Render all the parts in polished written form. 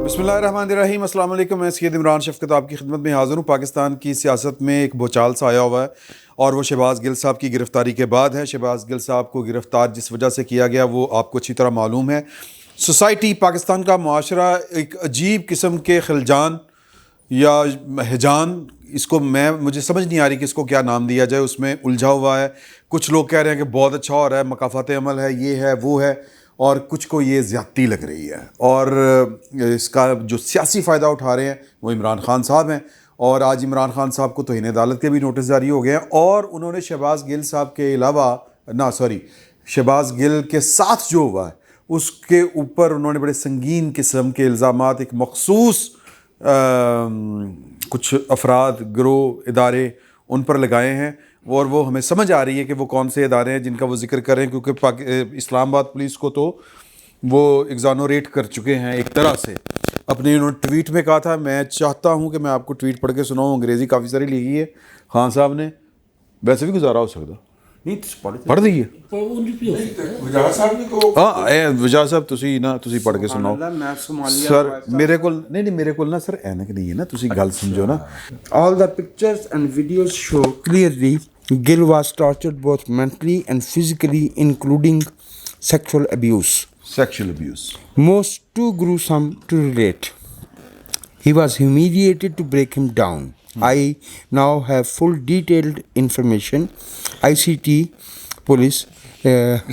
بسم اللہ الرحمن الرحیم. السلام علیکم. میں سید عمران شفقت آپ کی خدمت میں حاضر ہوں. پاکستان کی سیاست میں ایک بھوچال سا آیا ہوا ہے اور وہ شہباز گل صاحب کی گرفتاری کے بعد ہے. شہباز گل صاحب کو گرفتار جس وجہ سے کیا گیا وہ آپ کو اچھی طرح معلوم ہے. سوسائٹی، پاکستان کا معاشرہ ایک عجیب قسم کے خلجان یا ہجان، اس کو مجھے سمجھ نہیں آ رہی کہ اس کو کیا نام دیا جائے، اس میں الجھا ہوا ہے. کچھ لوگ کہہ رہے ہیں کہ بہت اچھا ہو رہا ہے، مکافات عمل ہے، یہ ہے وہ ہے، اور کچھ کو یہ زیادتی لگ رہی ہے. اور اس کا جو سیاسی فائدہ اٹھا رہے ہیں وہ عمران خان صاحب ہیں. اور آج عمران خان صاحب کو توہین عدالت کے بھی نوٹس جاری ہو گئے ہیں، اور انہوں نے شہباز گل صاحب کے علاوہ شہباز گل کے ساتھ جو ہوا ہے اس کے اوپر انہوں نے بڑے سنگین قسم کے الزامات ایک مخصوص کچھ افراد، گروہ، ادارے ان پر لگائے ہیں. اور وہ ہمیں سمجھ آ رہی ہے کہ وہ کون سے ادارے ہیں جن کا وہ ذکر کر رہے ہیں، کیونکہ اسلام آباد پولیس کو تو وہ ایگزانوریٹ کر چکے ہیں ایک طرح سے. اپنے انہوں نے ٹویٹ میں کہا تھا، میں چاہتا ہوں کہ میں آپ کو ٹویٹ پڑھ کے سناؤں، انگریزی کافی ساری لکھی ہے خان صاحب نے، ویسے بھی گزارا ہو سکتا پڑھ دیئے. ہاں وجاہ صاحب تسی پڑھ کے سناؤ. سر میرے کول نا سر اینک نہیں ہے نا، تسی گل سمجھو نا. All the pictures and videos show clearly Gill was tortured both mentally and physically, including sexual abuse. Most too gruesome to relate. He was humiliated to break him down. I now have full detailed information. ICT police,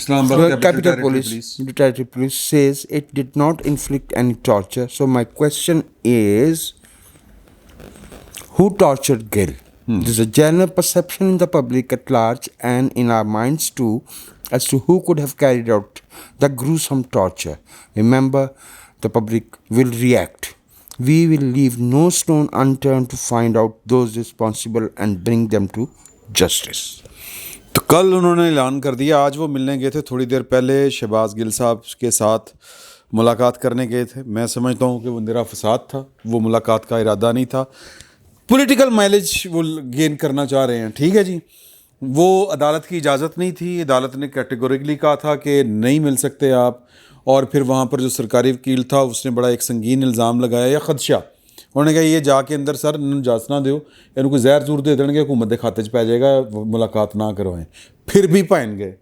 Islamabad Capital Police says it did not inflict any torture. So my question is, who tortured Gill? There's a general perception in the public at large and in our minds too as to who could have carried out the gruesome torture. Remember, the public will react. We will leave no stone unturned to find out those responsible and bring them to justice. تو کل انہوں نے اعلان کر دیا، آج وہ ملنے گئے تھے، تھوڑی دیر پہلے شہباز گل صاحب کے ساتھ ملاقات کرنے گئے تھے. میں سمجھتا ہوں کہ وہ اندھیرا فساد تھا، وہ ملاقات کا ارادہ نہیں تھا، پولیٹیکل مائلیج وہ گین کرنا چاہ رہے ہیں. ٹھیک ہے جی، وہ عدالت کی اجازت نہیں تھی، عدالت نے کیٹیگوریکلی کہا تھا کہ نہیں مل سکتے آپ. اور پھر وہاں پر جو سرکاری وکیل تھا اس نے بڑا ایک سنگین الزام لگایا یا خدشہ. انہوں نے کہا یہ جا کے اندر سر اجازت نہ دیو، ان کو زہر زور دے دیں گے، حکومت کے کھاتے پی جائے گا، ملاقات نہ کروائیں. پھر بھی پائن گئے،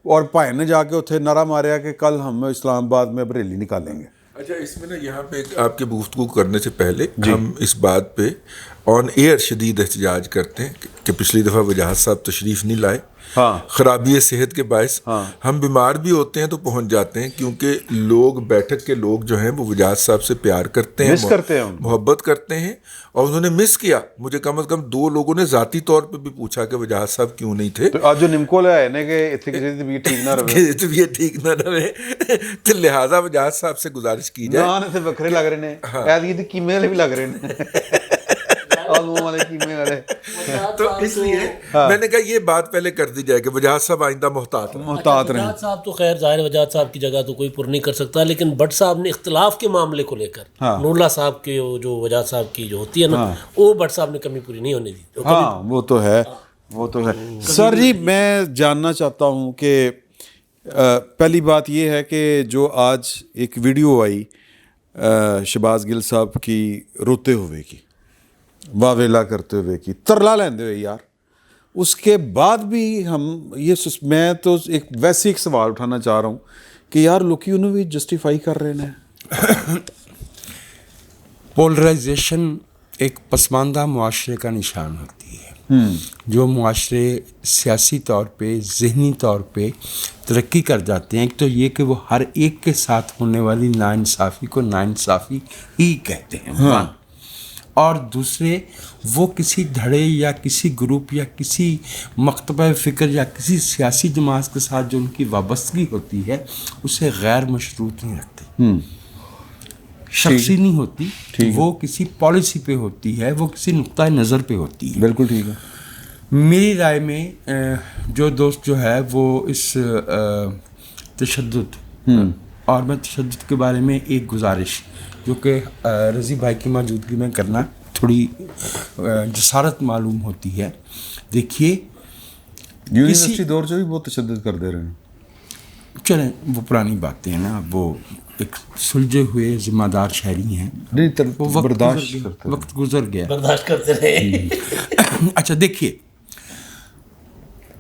اور پائن نے جا کے اتنے نعرہ ماریا کہ کل ہم اسلام آباد میں ریلی نکالیں گے. اچھا، اس میں نا یہاں پہ آپ کے گفتگو کرنے سے پہلے ہم اس بات پہ آن ایئر شدید احتجاج کرتے ہیں کہ پچھلی دفعہ وجاہت صاحب تشریف نہیں لائے. خرابی صحت کے باعث ہم بیمار بھی ہوتے ہیں تو پہنچ جاتے ہیں، کیونکہ لوگ بیٹھک کے لوگ جو ہیں وہ وجاہت صاحب سے پیار کرتے ہیں، محبت کرتے ہیں، اور انہوں نے مس کیا. مجھے کم از کم 2 لوگوں نے ذاتی طور پہ بھی پوچھا کہ وجاہت صاحب کیوں نہیں تھے. آج جو نمکو لے آئے کہ طبیعت ٹھیک نہ رہے، تو لہٰذا وجاہت صاحب سے گزارش کی جائے. وکھرے لگ رہے ہیں، قیمے والے بھی لگ رہے ہیں. تو اس لیے میں نے کہا یہ بات پہلے کر دی جائے کہ وجاہت صاحب آئندہ محتاط رہیں. وجاہت صاحب تو خیر ظاہر وجاہت صاحب کی جگہ تو کوئی پر نہیں کر سکتا، لیکن بٹ صاحب نے اختلاف کے معاملے کو لے کر نور اللہ صاحب کے جو وجاہت صاحب کی جو ہوتی ہے نا، وہ بٹ صاحب نے کمی پوری نہیں ہونے دی. ہاں وہ تو ہے. سر جی میں جاننا چاہتا ہوں کہ پہلی بات یہ ہے کہ جو آج ایک ویڈیو آئی شہباز گل صاحب کی روتے ہوئے کی، واویلا کرتے ہوئے کی، ترلا لیندے ہوئے یار، اس کے بعد بھی میں تو ویسے ایک سوال اٹھانا چاہ رہا ہوں کہ یار لوکی انہوں بھی جسٹیفائی کر رہے ہیں. پولرائزیشن ایک پسماندہ معاشرے کا نشان ہوتی ہے. جو معاشرے سیاسی طور پہ، ذہنی طور پہ ترقی کر جاتے ہیں، ایک تو یہ کہ وہ ہر ایک کے ساتھ ہونے والی ناانصافی کو ناانصافی ہی کہتے ہیں، اور دوسرے وہ کسی دھڑے یا کسی گروپ یا کسی مکتبہ فکر یا کسی سیاسی جماعت کے ساتھ جو ان کی وابستگی ہوتی ہے اسے غیر مشروط نہیں رکھتے، شخصی نہیں ہوتی، وہ کسی پالیسی پہ ہوتی ہے، وہ کسی نقطۂ نظر پہ ہوتی ہے. بالکل ٹھیک ہے. میری رائے میں جو دوست جو ہے وہ اس تشدد، اور میں تشدد کے بارے میں ایک گزارش جو کہ رضی بھائی کی موجودگی میں کرنا تھوڑی جسارت معلوم ہوتی ہے. دیکھیے یونیورسٹی دور سے بھی بہت تشدد کر دے رہے ہیں. چلیں وہ پرانی باتیں ہیں نا، وہ ایک سلجھے ہوئے ذمہ دار شہری ہیں. وہ وقت گزر گیا. برداشت کرتے رہے. اچھا دیکھیے,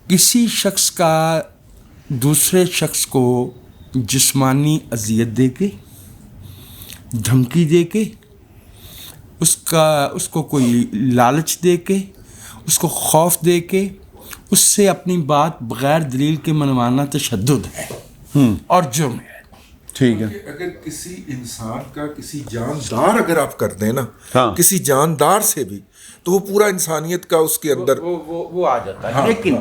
کسی شخص کا دوسرے شخص کو جسمانی اذیت دے کے, دھمکی دے کے, اس کو کوئی لالچ دے کے, اس کو خوف دے کے, اس سے اپنی بات بغیر دلیل کے منوانا تشدد ہے اور جرم ہے. ٹھیک ہے. اگر کسی انسان کا کسی جاندار اگر آپ کر دیں نا, کسی جاندار سے بھی, تو وہ پورا انسانیت کا اس کے اندر وہ آ جاتا ہے. لیکن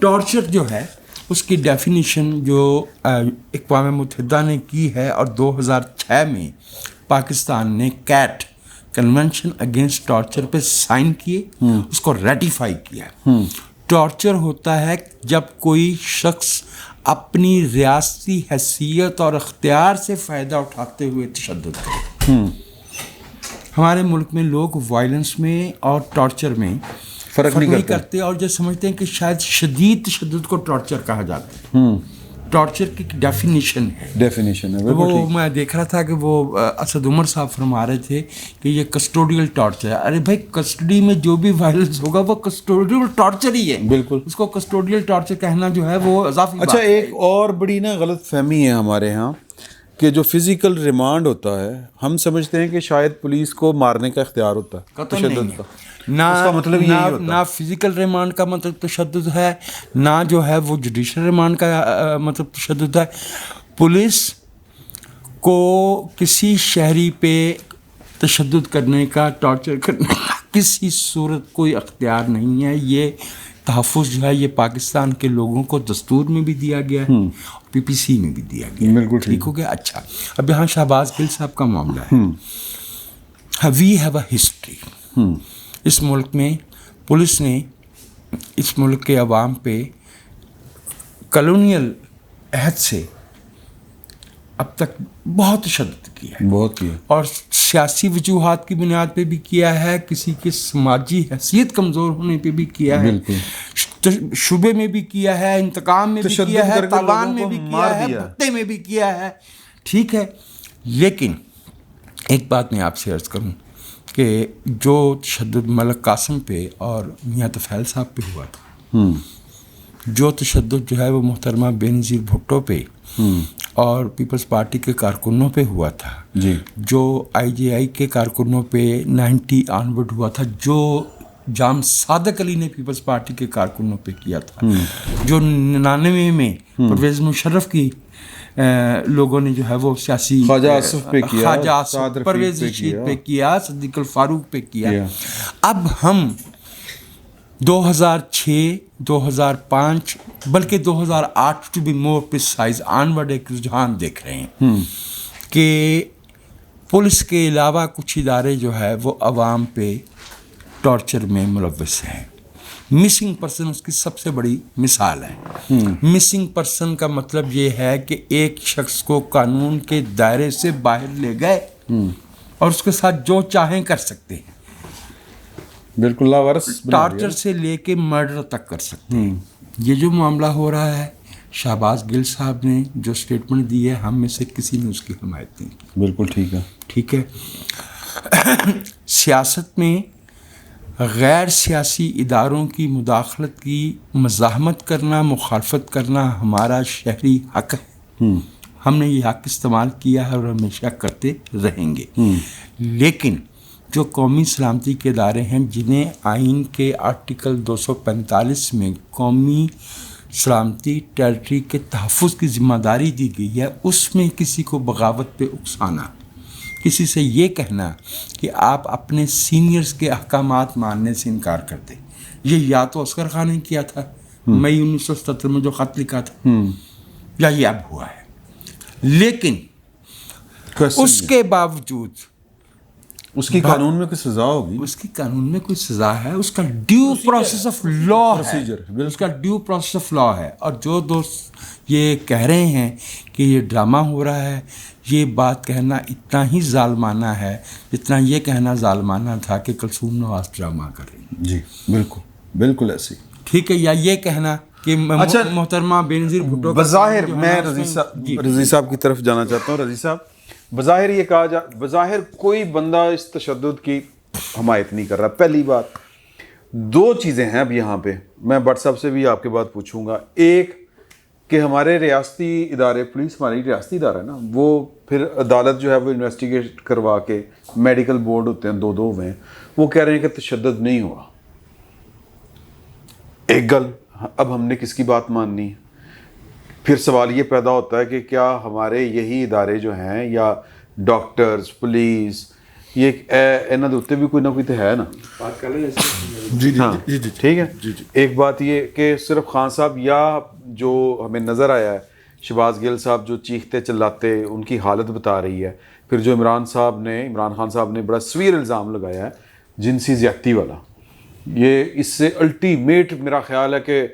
ٹارچر جو ہے اس کی ڈیفینیشن جو اقوام متحدہ نے کی ہے, اور 2006 میں پاکستان نے کیٹ کنونشن اگینسٹ ٹارچر پہ سائن کیے, اس کو ریٹیفائی کیا. ٹارچر ہوتا ہے جب کوئی شخص اپنی ریاستی حیثیت اور اختیار سے فائدہ اٹھاتے ہوئے تشدد کرے. ہمارے ملک میں لوگ وائلنس میں اور ٹارچر میں فرق نہیں کرتے, اور جو سمجھتے ہیں کہ شاید شدید تشدد کو ٹارچر کہا جاتا ہے. ٹارچر کی ڈیفینیشن ہے. وہ میں دیکھ رہا تھا کہ وہ اسد عمر صاحب فرما رہے تھے کہ یہ کسٹوڈیل ٹارچر ہے. ارے بھائی, کسٹڈی میں جو بھی وائلنس ہوگا وہ کسٹوڈیل ٹارچر ہی ہے. بالکل. اس کو کسٹوڈیل ٹارچر کہنا جو ہے وہ اضافی. اچھا, ایک اور بڑی نا غلط فہمی ہے ہمارے ہاں کہ جو فزیکل ریمانڈ ہوتا ہے, ہم سمجھتے ہیں کہ شاید پولیس کو مارنے کا اختیار ہوتا ہے. تشدد کا نہ فزیکل ریمانڈ کا مطلب تشدد ہے, نہ جو ہے وہ جوڈیشل ریمانڈ کا مطلب تشدد ہے. پولیس کو کسی شہری پہ تشدد کرنے کا, ٹارچر کرنے کا کسی صورت کوئی اختیار نہیں ہے. یہ تحفظ جو ہے یہ پاکستان کے لوگوں کو دستور میں بھی دیا گیا ہے, PPC میں بھی دیا گیا. بالکل ٹھیک ہو گیا. اچھا, اب یہاں شہباز گل صاحب کا معاملہ ہے. We have a history. اس ملک میں پولیس نے اس ملک کے عوام پہ کالونیل عہد سے اب تک بہت تشدد کیا ہے, بہت کیا, اور سیاسی وجوہات کی بنیاد پہ بھی کیا ہے, کسی کی سماجی حیثیت کمزور ہونے پہ بھی کیا ہے, شبے میں بھی کیا ہے, انتقام میں بھی کیا ہے, تاوان میں بھی کیا ہے, بھتے میں بھی کیا ہے. ٹھیک ہے. لیکن ایک بات میں آپ سے عرض کروں کہ جو تشدد ملک قاسم پہ اور میاں طفیل صاحب پہ ہوا تھا, جو تشدد جو ہے وہ محترمہ بے نظیر بھٹو پہ اور پیپلز پارٹی کے کارکنوں پہ ہوا تھا, جو IJI کے کارکنوں پہ 90 آنورڈ ہوا تھا, جو جام صادق علی نے پیپلز پارٹی کے کارکنوں پہ کیا تھا, جو 99 میں پرویز مشرف کی لوگوں نے جو ہے وہ سیاسی خواجہ آصف پہ کیا, خواجہ آصف, پرویز رشید پہ کیا, صدیق الفاروق پہ کیا. اب ہم 2006 2005 بلکہ 2008 to be more precise onward ایک رجحان دیکھ رہے ہیں کہ پولیس کے علاوہ کچھ ادارے جو ہے وہ عوام پہ ٹارچر میں ملوث ہیں. مسنگ پرسن اس کی سب سے بڑی مثال ہے. مسنگ پرسن کا مطلب یہ ہے کہ ایک شخص کو قانون کے دائرے سے باہر لے گئے اور اس کے ساتھ جو چاہیں کر سکتے ہیں. بالکل لاوارث, ٹارچر سے لے کے مرڈر تک کر سکتے ہیں. یہ جو معاملہ ہو رہا ہے, شہباز گل صاحب نے جو اسٹیٹمنٹ دی ہے, ہم میں سے کسی نے اس کی حمایت نہیں کی. بالکل ٹھیک ہے. ٹھیک ہے. سیاست میں غیر سیاسی اداروں کی مداخلت کی مزاحمت کرنا, مخالفت کرنا ہمارا شہری حق ہے. ہم نے یہ حق استعمال کیا ہے اور ہمیشہ کرتے رہیں گے. لیکن جو قومی سلامتی کے ادارے ہیں, جنہیں آئین کے آرٹیکل 245 میں قومی سلامتی ٹیریٹری کے تحفظ کی ذمہ داری دی گئی ہے, اس میں کسی کو بغاوت پہ اکسانا, کسی سے یہ کہنا کہ آپ اپنے سینئرز کے احکامات ماننے سے انکار کر دیں, یہ یا تو اصغر خان نے کیا تھا مئی 1977 میں جو خط لکھا تھا, یا یہ اب ہوا ہے. لیکن اس کے باوجود اس کی قانون میں کوئی سزا ہوگی, اس کی قانون میں کوئی سزا ہے, اس کا ڈیو پروسیس آف لا ہے, اس کا ڈیو پروسیس آف لا ہے. اور جو دوست یہ کہہ رہے ہیں کہ یہ ڈرامہ ہو رہا ہے, یہ بات کہنا اتنا ہی ظالمانہ ہے جتنا یہ کہنا ظالمانہ تھا کہ کلثوم نواز ڈرامہ کر رہی ہیں. جی بالکل بالکل ایسے. ٹھیک ہے. یا یہ کہنا کہ محترمہ بینظیر بھٹو بظاہر میں رضی صاحب کی طرف جانا چاہتا ہوں. رضی صاحب, بظاہر یہ کہا بظاہر کوئی بندہ اس تشدد کی حمایت نہیں کر رہا. پہلی بات, دو چیزیں ہیں اب یہاں پہ, میں بٹ صاحب سے بھی آپ کے بات پوچھوں گا. ایک کہ ہمارے ریاستی ادارے, پولیس ہماری ریاستی ادارہ ہے نا, وہ پھر عدالت جو ہے وہ انویسٹیگیٹ کروا کے, میڈیکل بورڈ ہوتے ہیں دو ہوئے ہیں, وہ کہہ رہے ہیں کہ تشدد نہیں ہوا. ایک گل, اب ہم نے کس کی بات ماننی ہے؟ پھر سوال یہ پیدا ہوتا ہے کہ کیا ہمارے یہی ادارے جو ہیں, یا ڈاکٹرز, پولیس, یہ انہاں دے اوتے بھی کوئی نہ کوئی تو ہے نا. جی ہاں جی جی ٹھیک ہے. ایک بات یہ کہ صرف خان صاحب, یا جو ہمیں نظر آیا ہے شہباز گل صاحب جو چیختے چلاتے ان کی حالت بتا رہی ہے, پھر جو عمران خان صاحب نے بڑا سویر الزام لگایا ہے جنسی زیادتی والا, یہ اس سے الٹیمیٹ میرا خیال ہے کہ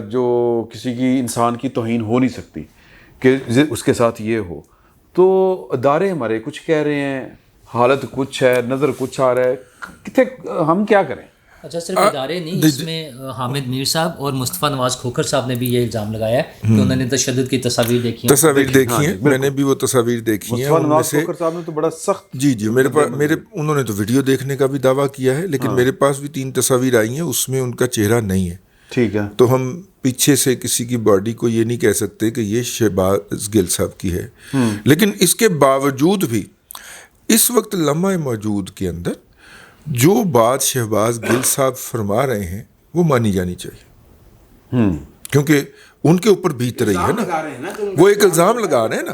جو کسی کی انسان کی توہین ہو نہیں سکتی کہ اس کے ساتھ یہ ہو. تو ادارے ہمارے کچھ کہہ رہے ہیں, حالت کچھ ہے, نظر کچھ آ رہا ہے, کتنے ہم کیا کریں؟ اچھا صرف ادارے نہیں, اس میں حامد میر صاحب اور مصطفیٰ نواز کھوکھر صاحب نے بھی یہ الزام لگایا ہے کہ انہوں نے تشدد کی تصاویر دیکھی ہیں. میں نے بھی وہ تصاویر دیکھی ہیں. مصطفیٰ نواز کھوکھر صاحب نے تو بڑا سخت, جی میرے پاس انہوں نے تو ویڈیو دیکھنے کا بھی دعویٰ کیا ہے, لیکن میرے پاس بھی 3 تصاویر آئی ہیں, اس میں ان کا چہرہ نہیں ہے. ٹھیک ہے. تو ہم پیچھے سے کسی کی باڈی کو یہ نہیں کہہ سکتے کہ یہ شہباز گل صاحب کی ہے. لیکن اس کے باوجود بھی اس وقت لمحہ موجود کے اندر جو بات شہباز گل صاحب فرما رہے ہیں وہ مانی جانی چاہیے, کیونکہ ان کے اوپر بیت رہی ہے نا, وہ ایک الزام لگا رہے ہیں نا,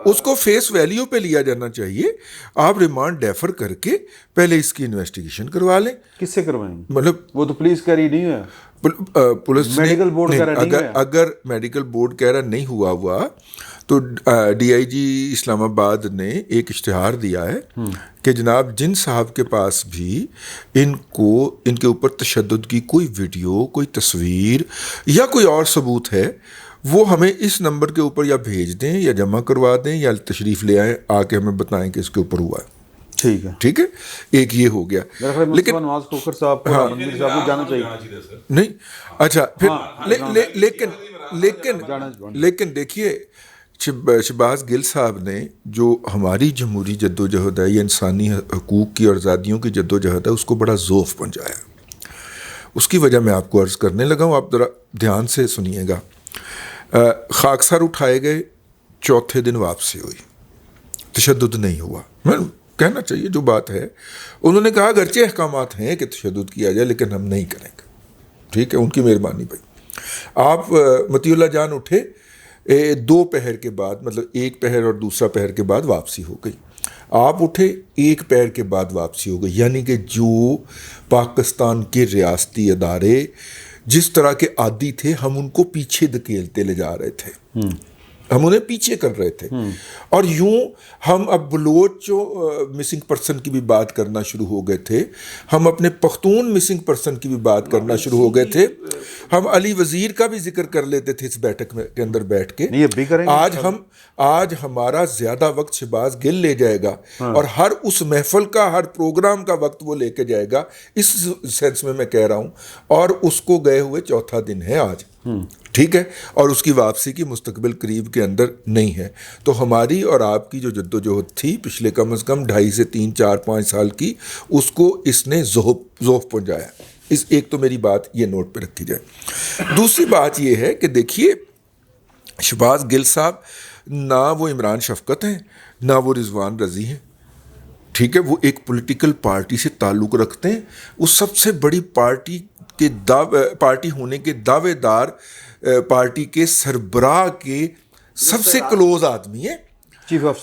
اس کو فیس ویلیو پہ لیا جانا چاہیے. آپ ریمانڈ ڈیفر کر کے پہلے اس کی انویسٹیگیشن کروا لیں. کس سے کروائیں؟ مطلب وہ تو پولیس کہہ رہی نہیں ہے, پولیس میڈیکل بورڈ کہہ رہا نہیں ہے. اگر میڈیکل بورڈ کہہ رہا نہیں ہوا تو ڈی آئی جی اسلام آباد نے ایک اشتہار دیا ہے کہ جناب جن صاحب کے پاس بھی ان کے اوپر تشدد کی کوئی ویڈیو, کوئی تصویر یا کوئی اور ثبوت ہے, وہ ہمیں اس نمبر کے اوپر یا بھیج دیں یا جمع کروا دیں یا تشریف لے آئیں, آ کے ہمیں بتائیں کہ اس کے اوپر ہوا ہے. ٹھیک ہے. ایک یہ ہو گیا. لیکن نواز کھوکھر صاحب کو جانا چاہیے نہیں. اچھا پھر لیکن دیکھیے شہباز گل صاحب نے جو ہماری جمہوری جدوجہد ہے یا انسانی حقوق کی اور آزادیوں کی جدوجہد ہے اس کو بڑا ذوف پہنچایا. اس کی وجہ میں آپ کو عرض کرنے لگا ہوں, آپ ذرا دھیان سے سنیے گا. خاکسار اٹھائے گئے, چوتھے دن واپسی ہوئی, تشدد نہیں ہوا. میں کہنا چاہیے جو بات ہے, انہوں نے کہا اگرچہ احکامات ہیں کہ تشدد کیا جائے لیکن ہم نہیں کریں گے. ٹھیک ہے, ان کی مہربانی بھائی. آپ مطیع اللہ جان اٹھے 2 پہر کے بعد, مطلب 1 پہر اور دوسرا پہر کے بعد واپسی ہو گئی. آپ اٹھے 1 پہر کے بعد واپسی ہو گئی. یعنی کہ جو پاکستان کے ریاستی ادارے جس طرح کے عادی تھے, ہم ان کو پیچھے دھکیلتے لے جا رہے تھے, ہم انہیں پیچھے کر رہے تھے. اور یوں ہم اب بلوچ مسنگ پرسن کی بھی بات کرنا شروع ہو گئے تھے, ہم اپنے پختون مسنگ پرسن کی بھی بات کرنا شروع ہو گئے تھے, ہم علی وزیر کا بھی ذکر کر لیتے تھے اس بیٹھک کے اندر بیٹھ کے. آج ہمارا زیادہ وقت شہباز گل لے جائے گا, اور ہر اس محفل کا, ہر پروگرام کا وقت وہ لے کے جائے گا, اس سینس میں کہہ رہا ہوں. اور اس کو گئے ہوئے 4تھا دن ہے آج. ٹھیک ہے, اور اس کی واپسی کی مستقبل قریب کے اندر نہیں ہے. تو ہماری اور آپ کی جو جدوجہد تھی پچھلے کم از کم 2.5 سے 3, 4, 5 سال کی, اس کو اس نے ذوف پہنچایا. ایک تو میری بات یہ نوٹ پہ رکھی جائے. دوسری بات یہ ہے کہ دیکھیے شہباز گل صاحب نہ وہ عمران شفقت ہیں نہ وہ رضوان رضی ہیں. ٹھیک ہے, وہ ایک پولیٹیکل پارٹی سے تعلق رکھتے ہیں. وہ سب سے بڑی پارٹی ہونے کے دعوے دار, پارٹی کے سربراہ کے سب سے کلوز آدمی ہیں, چیف آف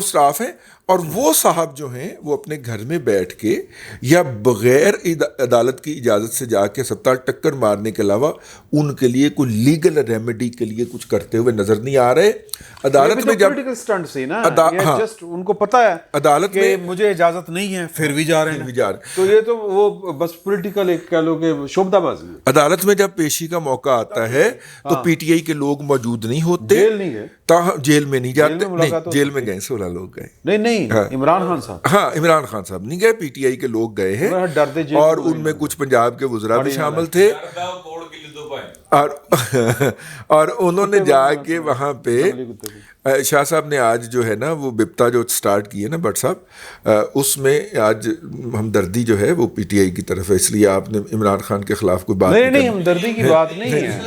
سٹاف ہیں. اور وہ صاحب جو ہیں وہ اپنے گھر میں بیٹھ کے یا بغیر عدالت کی اجازت سے جا کے 70 ٹکر مارنے کے علاوہ ان کے لیے کوئی لیگل ریمیڈی کے لیے کچھ کرتے ہوئے نظر نہیں آ رہے. عدالت میں جب ان کو پتا ہے عدالت میں مجھے اجازت نہیں ہے پھر بھی جا رہے ہیں, تو یہ تو وہ بس پولیٹیکل ایک کہہ لو کہ شعبدہ بازی. عدالت میں جب پیشی کا موقع آتا ہے تو پی ٹی آئی کے لوگ موجود نہیں ہوتے, جیل میں نہیں جاتے. جیل میں گئے 16 لوگ گئے. نہیں عمران خان صاحب, ہاں عمران خان صاحب نہیں گئے, پی ٹی آئی کے لوگ گئے ہیں, اور ان میں کچھ پنجاب کے وزراء بھی شامل تھے. اور انہوں نے جا کے وہاں پہ شاہ صاحب نے آج جو ہے نا وہ بپتا جو سٹارٹ کی ہے نا بٹ صاحب، اس میں آج ہمدردی جو ہے وہ پی ٹی آئی کی طرف ہے، اس لیے آپ نے عمران خان کے خلاف کوئی بات نہیں ہمدردی کی بات نہیں ہے،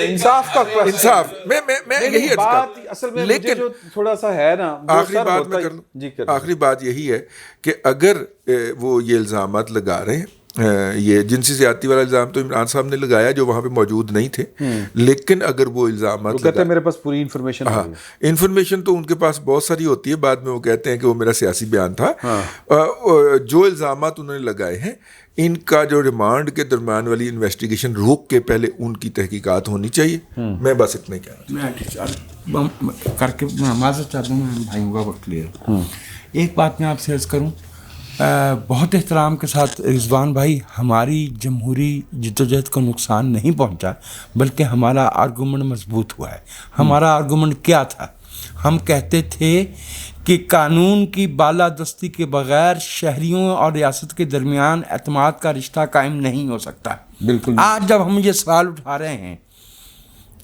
انصاف کا انصاف میں یہی بات اصل میں لیکن جو تھوڑا سا ہے نا، آخری بات میں کر لوں، آخری بات یہی ہے کہ اگر وہ یہ الزامات لگا رہے ہیں، یہ جنسی زیادتی والا الزام تو عمران صاحب نے لگایا جو وہاں پہ موجود نہیں تھے، لیکن اگر وہ الزامات کہتے ہیں میرے پاس پوری انفارمیشن، ہاں انفارمیشن تو ان کے پاس بہت ساری ہوتی ہے، بعد میں وہ کہتے ہیں کہ وہ میرا سیاسی بیان تھا، جو الزامات انہوں نے لگائے ہیں ان کا جو ریمانڈ کے درمیان والی انویسٹیگیشن روک کے پہلے ان کی تحقیقات ہونی چاہیے. میں بس اتنا ہی کہہ رہا میں کر کے میں معذرت چاہتا ہوں، میں بھائیوں کا وقت لے رہا ہوں. ایک بات میں آپ سے عرض کروں، بہت احترام کے ساتھ رضوان بھائی، ہماری جمہوری جدوجہد کو نقصان نہیں پہنچا بلکہ ہمارا آرگومنٹ مضبوط ہوا ہے. ہمارا آرگومنٹ کیا تھا؟ ہم کہتے تھے کہ قانون کی بالادستی کے بغیر شہریوں اور ریاست کے درمیان اعتماد کا رشتہ قائم نہیں ہو سکتا. بالکل. آج جب ہم یہ سوال اٹھا رہے ہیں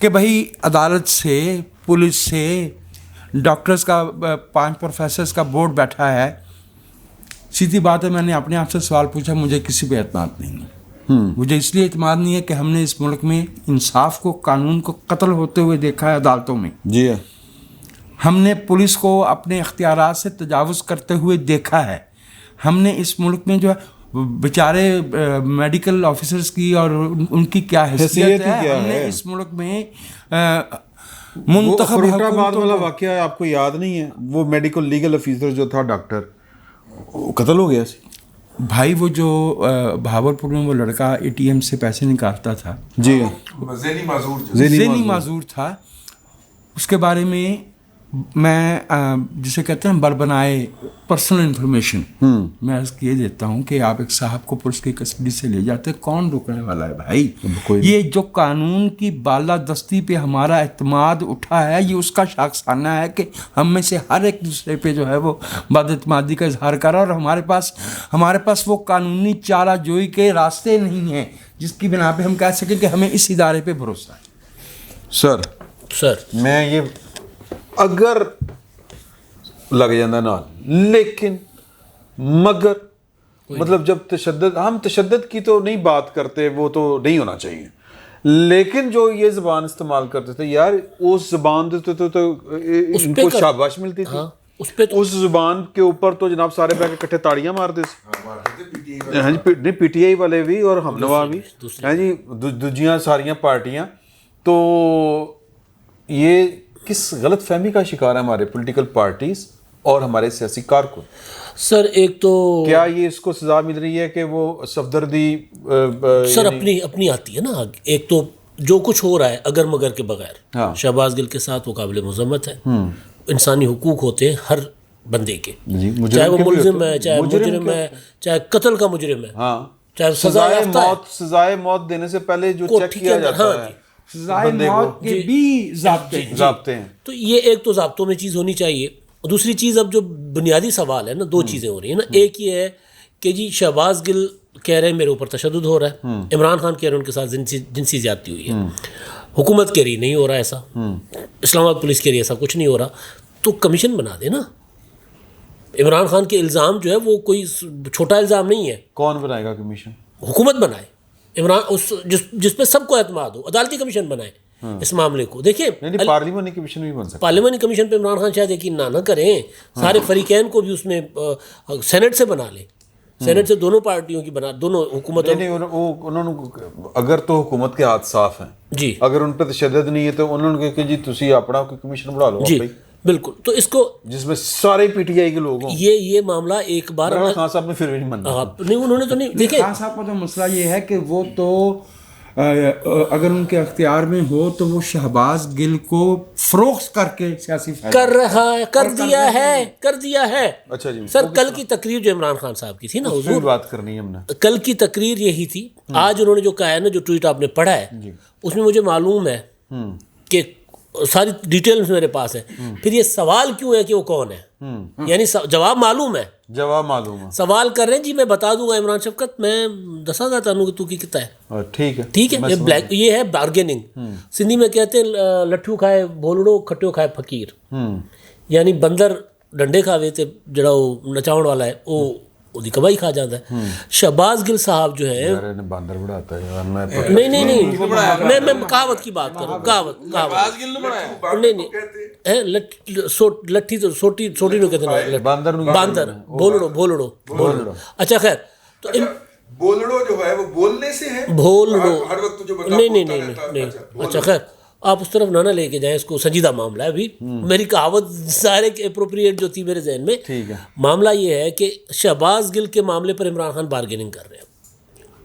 کہ بھائی عدالت سے، پولیس سے، ڈاکٹرز کا 5 پروفیسرز کا بورڈ بیٹھا ہے، سیدھی بات ہے میں نے اپنے آپ سے سوال پوچھا، مجھے کسی پہ اعتماد نہیں ہے. مجھے اس لیے اعتماد نہیں ہے کہ ہم نے اس ملک میں انصاف کو، قانون کو قتل ہوتے ہوئے دیکھا ہے عدالتوں میں. جی ہم نے پولیس کو اپنے اختیارات سے تجاوز کرتے ہوئے دیکھا ہے. ہم نے اس ملک میں جو ہے بیچارے میڈیکل آفیسرز کی اور ان کی کیا حیثیت ہے، ہم نے اس ملک میں منتخب آباد والا واقعہ آپ کو یاد نہیں ہے؟ وہ میڈیکل لیگل آفیسر جو تھا ڈاکٹر، قتل ہو گیا سی بھائی. وہ جو بھاولپور میں وہ لڑکا اے ٹی ایم سے پیسے نکالتا تھا، جی ذہنی معذور تھا، اس کے بارے میں میں جسے کہتے ہیں بربنائے پرسنل انفارمیشن میں عرض کیے دیتا ہوں کہ آپ ایک صاحب کو پولیس کی کسٹڈی سے لے جاتے، کون روکنے والا ہے بھائی؟ یہ جو قانون کی بالادستی پہ ہمارا اعتماد اٹھا ہے، یہ اس کا شاخسانہ ہے کہ ہم میں سے ہر ایک دوسرے پہ جو ہے وہ بد اعتمادی کا اظہار کر رہا ہے، اور ہمارے پاس وہ قانونی چارہ جوئی کے راستے نہیں ہیں جس کی بنا پہ ہم کہہ سکیں کہ ہمیں اس ادارے پہ بھروسہ ہے. سر میں یہ اگر لگ جانا نال، لیکن مگر مطلب جب ہم تشدد کی تو نہیں بات کرتے، وہ تو نہیں ہونا چاہیے، لیکن جو یہ زبان استعمال کرتے تھے یار، اس زبان تو ان کو شاباش ملتی تھی. اس زبان کے اوپر تو جناب سارے بیٹھ کے کٹھے تاڑیاں مارتے تھے. ہاں جی، پی ٹی آئی والے بھی اور ہم نوا بھی، ہاں جی، دوجیاں ساریاں پارٹیاں. تو یہ کس غلط فہمی کا شکار ہے ہمارے پولیٹیکل پارٹیز اور ہمارے سیاسی کارکن؟ سر ایک تو کیا یہ اس کو سزا مل رہی ہے کہ وہ صفدردی سر اپنی آتی ہے نا؟ ایک تو جو کچھ ہو رہا ہے اگر مگر کے بغیر، شہباز گل کے ساتھ وہ قابل مذمت ہے. انسانی حقوق ہوتے ہیں ہر بندے کے، چاہے وہ ملزم ہے، چاہے مجرم ہے، چاہے قتل کا مجرم ہے، چاہے سزائے موت دینے سے پہلے جو چیک کیا جاتا ہے، سزائے موت کے بھی ضابطے ہیں. تو یہ ایک تو ضابطوں میں چیز ہونی چاہیے. اور دوسری چیز، اب جو بنیادی سوال ہے نا، 2 چیزیں ہو رہی ہیں نا. ایک یہ ہے کہ جی شہباز گل کہہ رہے ہیں میرے اوپر تشدد ہو رہا ہے، عمران خان کہہ رہے ہیں ان کے ساتھ جنسی زیادتی ہوئی ہے، حکومت کہہ رہی نہیں ہو رہا ایسا، اسلام آباد پولیس کہہ رہی ایسا کچھ نہیں ہو رہا. تو کمیشن بنا دے نا. عمران خان کے الزام جو ہے وہ کوئی چھوٹا الزام نہیں ہے. کون بنائے گا کمیشن؟ حکومت بنائے، عمران جس پہ سب کو اعتماد ہو، عدالتی کمیشن بنائے اس معاملے کو. دیکھیں پارلیمانی کمیشن بھی بن سکتا ہے. پارلیمانی کمیشن پہ عمران خان شاید یقین نہ کریں، سارے فریقین کو بھی اس میں سینٹ سے بنا لیں، سینٹ سے دونوں پارٹیوں کی بنا، دونوں حکومت. انہوں نے اگر تو حکومت کے ہاتھ صاف ہیں جی، اگر ان پہ تشدد نہیں ہے تو انہوں نے کہا کہ جی تسی اپنا کمیشن بنا لو. جی بالکل. تو اس کو جس میں سارے پی ٹی آئی کے لوگ ہوں. یہ معاملہ ایک بار خان صاحب نے پھر بھی نہیں ماننا. نہیں، انہوں نے تو نہیں. دیکھیں خان صاحب کا جو مسئلہ یہ ہے کہ وہ تو اگر ان کے اختیار میں ہو تو وہ شہباز گل کو فروخت کر کے سیاسی کر رہا ہے، کر دیا ہے. اچھا جی سر، کل کی تقریر جو عمران خان صاحب کی تھی نا، حضور بات کرنی ہے ہم نے، کل کی تقریر یہی تھی. آج انہوں نے جو کہا ہے نا، جو ٹویٹ آپ نے پڑھا ہے، اس میں مجھے معلوم ہے کہ ساری ڈیٹیلز میرے پاس ہے. پھر یہ سوال کیوں ہے کہ وہ کون ہے, یعنی جواب معلوم ہے, جواب معلوم ہے, سوال کر رہے ہیں جی میں بتا دوں گا عمران شفقت میں دسا گا تانوں کہ تو کی کتا ہے. ٹھیک ہے, ٹھیک ہے, یہ ہے بارگیننگ. سندھی میں کہتے ہیں لٹھو کھائے بھولڑو کھٹیو کھائے فقیر, یعنی بندر ڈنڈے کھاوے تے جڑا وہ نچاؤن والا ہے وہ دی کبائی کھا جاتا ہے. شہباز گل صاحب جو ہے باندر بڑھاتا ہے, نہیں میں کہاوت کی بات کروں, کہاوت نہیں لٹھی تو سوٹی نو کہتے ہیں باندر بھولڑو. اچھا خیر, تو بولڑو جو ہے وہ بولنے سے ہے, بھولڑو ہر وقت جو نہیں. اچھا خیر, آپ اس طرف نہ لے کے جائیں, اس کو سنجیدہ معاملہ ہے. ابھی میری کہاوت سارے اپروپریٹ جو تھی میرے ذہن میں, معاملہ یہ ہے کہ شہباز گل کے معاملے پر عمران خان بارگیننگ کر رہے ہیں.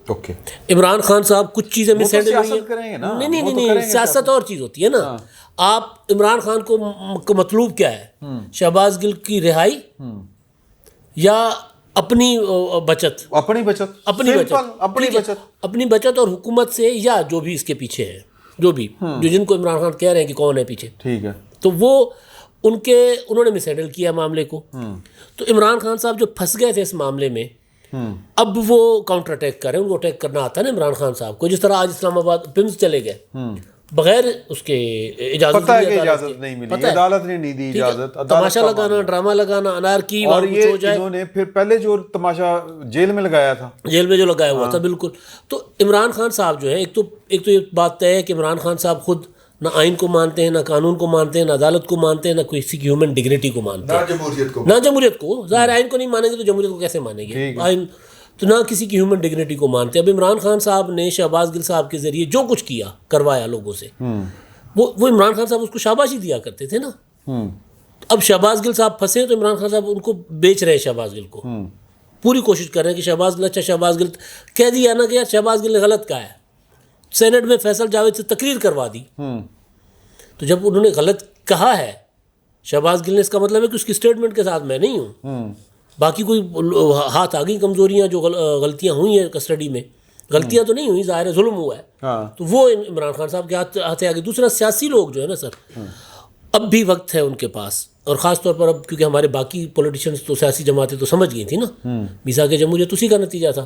اوکے, عمران خان صاحب کچھ چیزیں مس ہینڈل ہوئی ہیں. نہیں, سیاست اور چیز ہوتی ہے نا. آپ عمران خان کو مطلوب کیا ہے, شہباز گل کی رہائی یا اپنی بچت, اپنی بچت اور حکومت سے, یا جو بھی اس کے پیچھے ہے, جو بھی جن کو عمران خان کہہ رہے ہیں کہ کون ہے پیچھے. ٹھیک ہے, تو وہ انہوں نے مس ہینڈل کیا معاملے کو. تو عمران خان صاحب جو پھنس گئے تھے اس معاملے میں, اب وہ کاؤنٹر اٹیک کر رہے ہیں. ان کو اٹیک کرنا آتا ہے نا عمران خان صاحب کو, جس طرح آج اسلام آباد پمز چلے گئے بغیر اس کے اجازت نہیں ملی, عدالت نے نہیں دی اجازت, تماشا لگانا, ڈرامہ لگانا, انارکی, اور یہ انہوں نے پھر پہلے جو تماشا جیل میں لگایا تھا, جیل میں جو لگایا ہوا تھا, بالکل. تو عمران خان صاحب جو ہے, ایک تو یہ بات طے ہے کہ عمران خان صاحب خود نہ آئین کو مانتے ہیں, نہ قانون کو مانتے ہیں, نہ عدالت کو مانتے ہیں, نہ کسی کی ہیومن ڈگنیٹی کو مانتے ہیں, نہ جمہوریت کو. ظاہر آئین کو نہیں مانیں گے تو جمہوریت کو کیسے مانیں گے, آئین تو نہ کسی کی ہیومن ڈگنیٹی کو مانتے ہیں. اب عمران خان صاحب نے شہباز گل صاحب کے ذریعے جو کچھ کیا, کروایا لوگوں سے, وہ عمران خان صاحب اس کو شاباشی دیا کرتے تھے نا. اب شہباز گل صاحب پھنسے تو عمران خان صاحب ان کو بیچ رہے ہیں, شہباز گل کو پوری کوشش کر رہے ہیں کہ شہباز گل, اچھا شہباز گل کہہ دیا نا کہ یار شہباز گل نے غلط کہا ہے, سینٹ میں فیصل جاوید سے تقریر کروا دی. تو جب انہوں نے غلط کہا ہے شہباز گل نے, اس کا مطلب ہے کہ اس کی اسٹیٹمنٹ کے ساتھ میں نہیں ہوں, باقی کوئی ہاتھ آ گئی کمزوریاں جو غلطیاں ہوئی ہیں کسٹڈی میں, غلطیاں تو نہیں ہوئی, ظاہر ہے ظلم ہوا ہے, تو وہ عمران خان صاحب کے ہاتھ آگے. دوسرا سیاسی لوگ جو ہے نا سر, اب بھی وقت ہے ان کے پاس, اور خاص طور پر اب کیونکہ ہمارے باقی پولیٹیشنز تو سیاسی جماعتیں تو سمجھ گئی تھی نا, میثاق جمہوریت اسی کا نتیجہ تھا,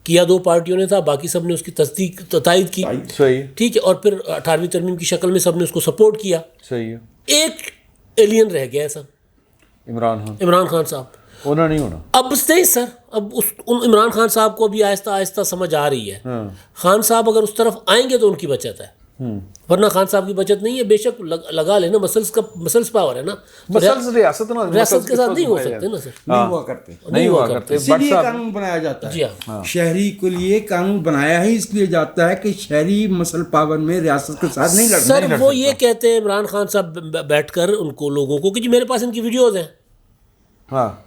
کیا 2 پارٹیوں نے تھا, باقی سب نے اس کی تصدیق تائید کی, ٹھیک ہے, اور پھر 18ویں ترمیم کی شکل میں سب نے اس کو سپورٹ کیا. ایک ایلین رہ گیا ہے سر, عمران خان صاحب, ہونا نہیں ہونا. اب نہیں سر, اب عمران خان صاحب کو بھی آہستہ آہستہ سمجھ آ رہی ہے. خان صاحب اگر اس طرف آئیں گے تو ان کی بچت ہے, ورنہ خان صاحب کی بچت نہیں ہے. بے شک لگا لینا, مسلس پاور ہے نا, ریاست کے ساتھ نہیں ہو سکتے نا سر, نہیں ہوا کرتے. اسی لیے قانون بنایا جاتا ہے. جی ہاں, شہری کے لیے قانون بنایا ہی اس لیے جاتا ہے کہ شہری مسل پاور میں ریاست کے ساتھ نہیں لڑنا. سر وہ یہ کہتے ہیں عمران خان صاحب بیٹھ کر ان کو لوگوں کو کہ جی میرے پاس ان کی ویڈیوز ہیں,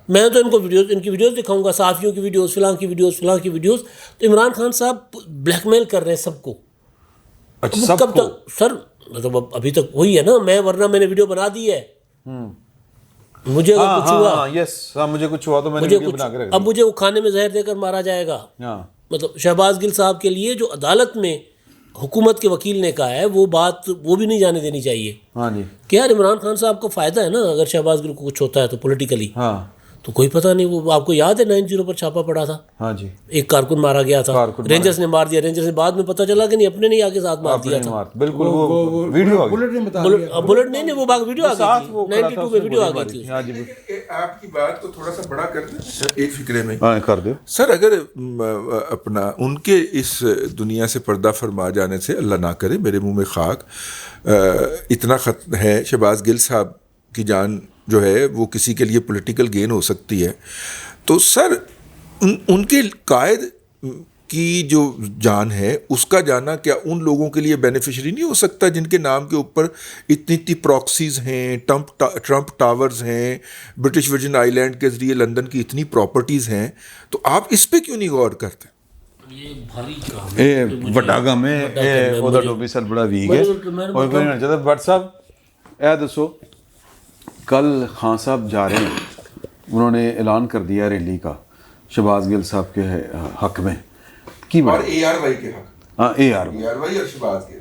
میں تو ان کی ویڈیوز دکھاؤں گا, صحافیوں کی ویڈیوز, فلاں کی ویڈیوز. تو عمران خان صاحب بلیک میل کر رہے ہیں سب کو. کب تک سر, مطلب ابھی تک وہی ہے نا, ورنہ میں نے ویڈیو بنا دی ہے, مجھے کچھ ہوا تو میں نے ویڈیو بنا کے رکھ دی. اب مجھے وہ کھانے میں زہر دے کر مارا جائے گا. مطلب شہباز گل صاحب کے لیے جو عدالت میں حکومت کے وکیل نے کہا ہے, وہ بات وہ بھی نہیں جانے دینی چاہیے کہ یار عمران خان صاحب کو فائدہ ہے نا اگر شہباز گل کو کچھ ہوتا ہے تو پولیٹیکلی. تو کوئی پتہ نہیں, وہ آپ کو یاد ہے 90 پر چھاپا پڑا تھا, ایک کارکن مارا گیا تھا, رینجرز نے مار دیا. رینجرز نے بعد میں پتہ چلا کہ نہیں, اپنے نہیں آگے ساتھ مار دیا تھا. بالکل, وہ ویڈیو بلٹ نہیں, وہ ویڈیو آ گئی تھی 92 میں, ویڈیو آ گئی تھی. آپ کی بات کو تھوڑا سا بڑا کر دیں ایک فکرے میں. کر دو سر, اگر اپنا ان کے اس دنیا سے پردہ فرما جانے سے, اللہ نہ کرے میرے منہ میں خاک, اتنا خط ہے شہباز گل صاحب کی جان جو ہے وہ کسی کے لیے پولیٹیکل گین ہو سکتی ہے, تو سر ان کے قائد کی جو جان ہے اس کا جانا کیا ان لوگوں کے لیے بینیفیشری نہیں ہو سکتا جن کے نام کے اوپر اتنی پراکسیز ہیں, ٹرمپ ٹاورز ہیں, برٹش ورجن آئی لینڈ کے ذریعے لندن کی اتنی پراپرٹیز ہیں, تو آپ اس پہ کیوں نہیں غور کرتے؟ یہ بھاری کام ہے, بڑا کام ہے, ਉਹਦਾ ਟੋਪੀ ਸਰ ਬੜਾ ਵੀਕ ਹੈ. اور کوئی نہیں چاہتا. بٹ صاحب اے دسو, کل خان صاحب جا رہے ہیں, انہوں نے اعلان کر دیا ریلی کا شہباز گل صاحب کے حق میں, کی اور ARY کے حق, ARY اور شہباز گل.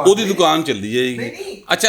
ਉਹਦੀ ਦੁਕਾਨ ਚੱਲਦੀ ਜਾਏਗੀ। ਅੱਛਾ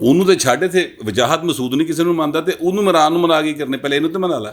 ਉਹਨੂੰ ਤੇ ਛੱਡ ਇੱਥੇ ਵਜਾਹਤ ਮਸੂਦ ਨਹੀਂ ਕਿਸੇ ਨੂੰ ਮੰਨਦਾ, ਤੇ ਉਹਨੂੰ ਇਮਰਾਨ ਨੂੰ ਮਨਾ ਕੇ ਕਰਨੇ, ਪਹਿਲੇ ਇਹਨੂੰ ਤੇ ਮਨਾ ਲਾ।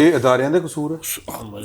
ਇਹ ਇਦਾਰਿਆਂ ਦਾ ਕਸੂਰ ਹੈ।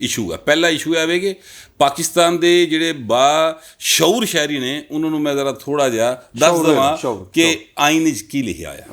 ਇਸ਼ੂ ਹੈ। ਪਹਿਲਾ ਇਸ਼ੂ ਹੈ ਕਿ ਪਾਕਿਸਤਾਨ ਦੇ ਜਿਹੜੇ ਬਾ ਸ਼ਊਰ ਸ਼ਹਿਰੀ ਨੇ ਉਹਨਾਂ ਨੂੰ ਮੈਂ ਜ਼ਰਾ ਥੋੜਾ ਜਿਹਾ ਦੱਸ ਦਵਾਂ ਕਿ ਆਈਨ ਵਿੱਚ ਕੀ ਲਿਖਿਆ ਆ।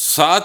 7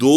2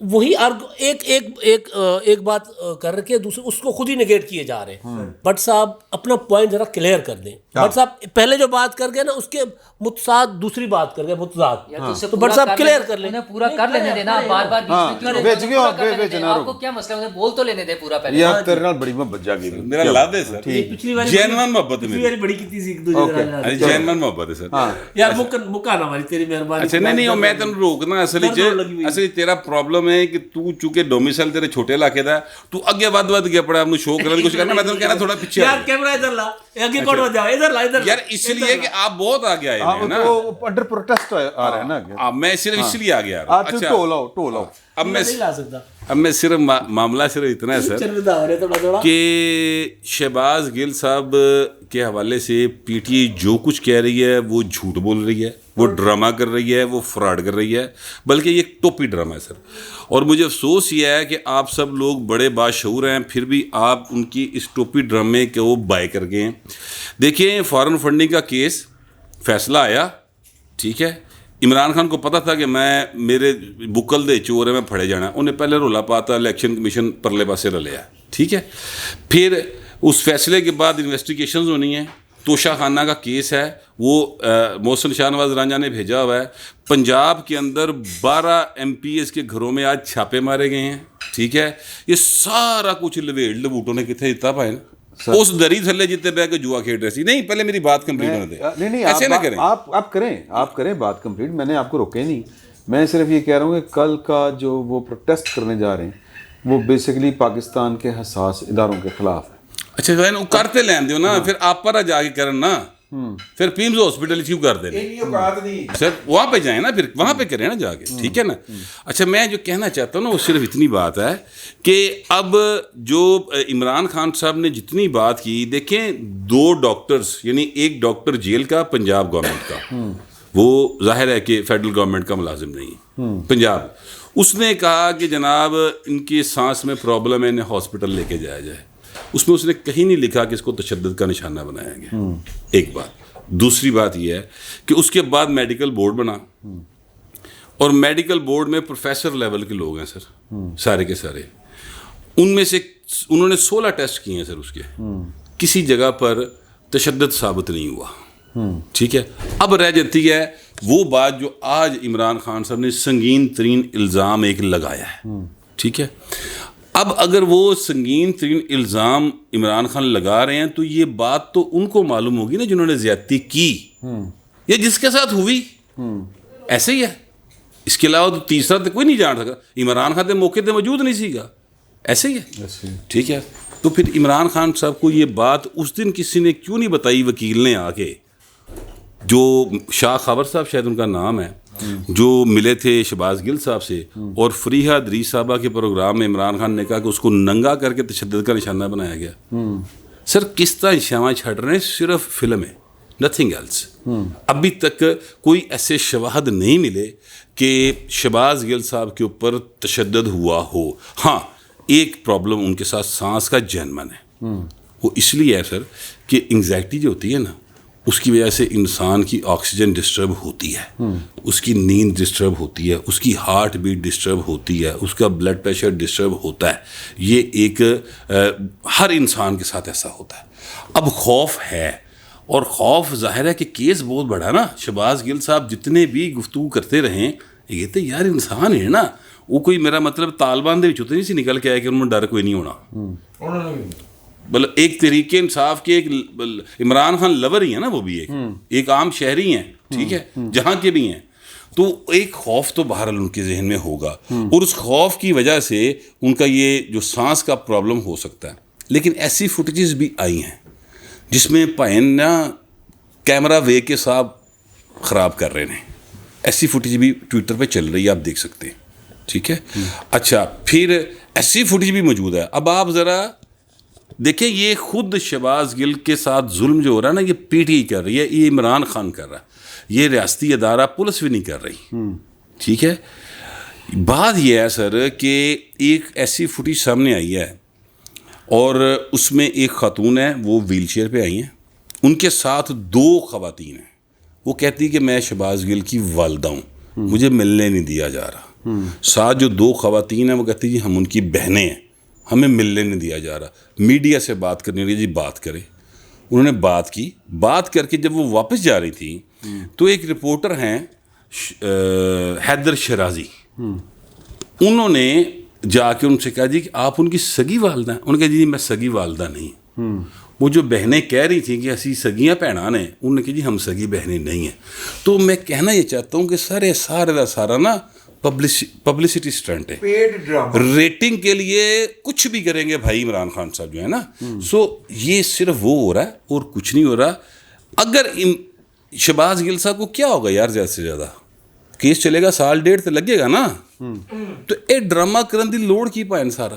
وہی ایک بات کر رکھے دوسرے اس کو خود ہی نگیٹ کیے جا رہے ہیں. بٹ صاحب اپنا پوائنٹ ذرا کلیئر کر دیں. بٹ صاحب پہلے جو بات کر گئے نا اس کے متضاد دوسری بات کر گئے متضاد, تو بٹ صاحب کلیئر کر لیں. پورا کر لینے دینا, بار بار آپ کو کیا مسئلہ ہے, بول تو لینے دے پورا پہلے. یار تیرے نال بڑی محبت جا گئی میرا لاد ہے سر, جینون محبت ہے میری, بڑی کیتی سی ایک دوسرے جینون محبت ہے سر. یار مکا نہ ماری تیری مہربانی. اچھا نہیں میں تینوں روکنا اصل تیرا پرابلم ہے کہ تو چونکہ ڈومیسائل تیرے چھوٹے علاقے دا تو اگے ود گیا پڑا اپنے شو کرنے کی کوشش کرنا. میں تینوں کہنا تھوڑا پیچھے یار کیمرہ ادھر لا, آگے کون ہو جا, ادھر لا ادھر یار, اس لیے کہ آپ بہت آگے آئے ہیں نا, انڈر پروٹیسٹ آ رہا ہے نا. میں صرف اس لیے آگے آ رہا ہوں. اچھا ٹول آؤ. اب میں صرف معاملہ صرف اتنا ہے سر کہ شہباز گل صاحب کے حوالے سے پی ٹی آئی جو کچھ کہہ رہی ہے وہ جھوٹ بول رہی ہے, وہ ڈرامہ کر رہی ہے, وہ فراڈ کر رہی ہے, بلکہ یہ ایک ٹوپی ڈرامہ ہے سر. اور مجھے افسوس یہ ہے کہ آپ سب لوگ بڑے باشعور ہیں, پھر بھی آپ ان کی اس ٹوپی ڈرامے کے وہ بائی کر گئے ہیں. دیکھیں فارن فنڈنگ کا کیس فیصلہ آیا, ٹھیک ہے, عمران خان کو پتہ تھا کہ میرے بکل دے چور ہے, میں پھڑے جانا. انہیں پہلے رولا پاتا الیکشن کمیشن پرلے پاسے رلیا, ٹھیک ہے. پھر اس فیصلے کے بعد انویسٹیگیشنز ہونی ہیں. توشہ خانہ کا کیس ہے, وہ محسن شاہ نواز رانجھا نے بھیجا ہوا ہے. پنجاب کے اندر 12 MPs کے گھروں میں آج چھاپے مارے گئے ہیں, ٹھیک ہے. یہ سارا کچھ لویڑ لبوٹوں نے کتنے دیتا پائے نا, اس دری تھلے جیتے بہ کے جوا کھیل رہے سی. نہیں پہلے میری بات کمپلیٹ ہونے دیں, نہیں ایسے نہ کریں. آپ کریں بات کمپلیٹ, میں نے آپ کو روکے نہیں. میں صرف یہ کہہ رہا ہوں کہ کل کا جو وہ پروٹیسٹ کرنے جا رہے ہیں وہ بیسیکلی پاکستان کے حساس اداروں کے خلاف ہے. اچھا وہ کرتے لین دیو نا, پھر آپ پر جا کے کرن نا, پھر پیمز ہاسپٹل کیوں کر دینا سر, وہاں پہ جائیں نا, پھر وہاں پہ کریں نا جا کے, ٹھیک ہے نا. اچھا میں جو کہنا چاہتا ہوں نا وہ صرف اتنی بات ہے کہ اب جو عمران خان صاحب نے جتنی بات کی, دیکھیں 2 ڈاکٹرز, یعنی ایک ڈاکٹر جیل کا پنجاب گورنمنٹ کا, وہ ظاہر ہے کہ فیڈرل گورنمنٹ کا ملازم نہیں, پنجاب, اس نے کہا کہ جناب ان کی سانس میں پرابلم ہے, انہیں ہاسپٹل لے کے جایا جائے. اس میں اس نے کہیں نہیں لکھا کہ اس کو تشدد کا نشانہ بنایا گیا. ایک بات. دوسری بات یہ ہے کہ اس کے بعد میڈیکل بورڈ بنا, اور میڈیکل بورڈ میں پروفیسر لیول کے لوگ ہیں سر, سارے کے سارے. ان میں سے انہوں نے 16 ٹیسٹ کیے ہیں سر, اس کے کسی جگہ پر تشدد ثابت نہیں ہوا, ٹھیک ہے. اب رہ جاتی ہے وہ بات جو آج عمران خان صاحب نے سنگین ترین الزام ایک لگایا ہے, ٹھیک ہے. اب اگر وہ سنگین ترین الزام عمران خان لگا رہے ہیں تو یہ بات تو ان کو معلوم ہوگی نا جنہوں نے زیادتی کی, یہ جس کے ساتھ ہوئی ایسے ہی ہے. اس کے علاوہ تو تیسرا تو کوئی نہیں جان سکا. عمران خان کے موقع پہ موجود نہیں سی گا, ایسے ہی ہے, ٹھیک ہے. تو پھر عمران خان صاحب کو یہ بات اس دن کسی نے کیوں نہیں بتائی, وکیل نے آ کے, جو شاہ خاور صاحب شاید ان کا نام ہے, جو ملے تھے شہباز گل صاحب سے, اور فریحہ ادریس صاحبہ کے پروگرام میں عمران خان نے کہا کہ اس کو ننگا کر کے تشدد کا نشانہ بنایا گیا. سر کس طرح شمع چھٹ رہے ہیں, صرف فلم ہے, نتھنگ ایلس. ابھی تک کوئی ایسے شواہد نہیں ملے کہ شہباز گل صاحب کے اوپر تشدد ہوا ہو. ہاں ایک پرابلم ان کے ساتھ سانس کا جینمن ہے, وہ اس لیے ہے سر کہ انگزائٹی جو ہوتی ہے نا, اس کی وجہ سے انسان کی آکسیجن ڈسٹرب ہوتی ہے, اس کی نیند ڈسٹرب ہوتی ہے, اس کی ہارٹ بیٹ ڈسٹرب ہوتی ہے, اس کا بلڈ پریشر ڈسٹرب ہوتا ہے. یہ ایک ہر انسان کے ساتھ ایسا ہوتا ہے. اب خوف ہے, اور خوف ظاہر ہے کہ کیس بہت بڑا نا. شہباز گل صاحب جتنے بھی گفتگو کرتے رہیں, یہ تو یار انسان ہے نا, وہ کوئی میرا مطلب طالبان دے وچوں نہیں سی نکل کے آیا کہ ان میں ڈر کوئی نہیں ہونا. بل ایک تحریک انصاف کے ایک عمران خان لور ہی ہیں نا, وہ بھی ایک عام شہری ہیں, ٹھیک ہے, جہاں کے بھی ہیں. تو ایک خوف تو بہرحال ان کے ذہن میں ہوگا, اور اس خوف کی وجہ سے ان کا یہ جو سانس کا پرابلم ہو سکتا ہے. لیکن ایسی فوٹیجز بھی آئی ہیں جس میں پائن نا کیمرہ وے کے صاحب خراب کر رہے ہیں. ایسی فوٹیج بھی ٹویٹر پہ چل رہی ہے, آپ دیکھ سکتے ہیں, ٹھیک ہے. اچھا پھر ایسی فوٹیج بھی موجود ہے. اب آپ ذرا دیکھیں, یہ خود شہباز گل کے ساتھ ظلم جو ہو رہا ہے نا, یہ پی ٹی آئی کر رہی ہے, یہ عمران خان کر رہا ہے, یہ ریاستی ادارہ پولیس بھی نہیں کر رہی, ٹھیک ہے. بات یہ ہے سر کہ ایک ایسی فوٹیج سامنے آئی ہے, اور اس میں ایک خاتون ہے, وہ ویل چیئر پہ آئی ہیں, ان کے ساتھ 2 خواتین ہیں. وہ کہتی کہ میں شہباز گل کی والدہ ہوں, مجھے ملنے نہیں دیا جا رہا. ساتھ جو 2 خواتین ہیں وہ کہتی جی ہم ان کی بہنیں ہیں, ہمیں ملنے نہیں دیا جا رہا, میڈیا سے بات کرنے لگی, جی بات کریں. انہوں نے بات کر کے جب وہ واپس جا رہی تھی تو ایک رپورٹر ہیں حیدر شرازی, انہوں نے جا کے ان سے کہا جی کہ آپ ان کی سگی والدہ ہیں؟ انہوں نے کہا جی میں سگی والدہ نہیں. وہ جو بہنیں کہہ رہی تھیں کہ اسی سگیاں بھیناں نے, انہوں نے کہا جی ہم سگی بہنیں نہیں ہیں. تو میں کہنا یہ چاہتا ہوں کہ سارا نا پبلسٹی اسٹنٹ ہے, ریٹنگ کے لیے کچھ بھی کریں گے بھائی عمران خان صاحب جو ہے نا. سو یہ صرف وہ ہو رہا ہے اور کچھ نہیں ہو رہا. اگر شہباز گل صاحب کو کیا ہوگا یار, زیادہ سے زیادہ کیس چلے گا 1.5 سال لگے گا نا, تو یہ ڈرامہ کرن دی لوڑ کی پائن سارا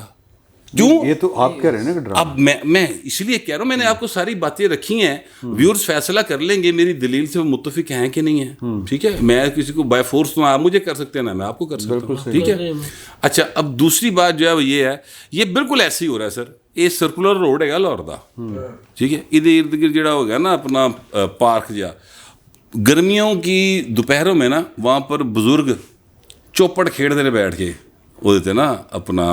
کیوں؟ یہ تو آپ کہہ رہے ہیں نا کہ ڈرامہ. اب میں اس لیے کہہ رہا ہوں, میں نے آپ کو ساری باتیں رکھی ہیں, ویورز فیصلہ کر لیں گے میری دلیل سے وہ متفق ہیں کہ نہیں ہیں. ٹھیک ہے, میں کسی کو بائی فورس تو آپ مجھے کر سکتے ہیں نا میں آپ کو کر سکتا ہوں. ٹھیک ہے. اچھا اب دوسری بات جو ہے وہ یہ ہے, یہ بالکل ایسے ہی ہو رہا ہے سر. یہ سرکولر روڈ ہے گا لاہور دا, ٹھیک ہے, ادھر ارد گرد جڑا ہو گیا نا اپنا پارک جا, گرمیوں کی دوپہروں میں نا وہاں پر بزرگ چوپڑ کھیڑتے نے بیٹھ کے وہ نا اپنا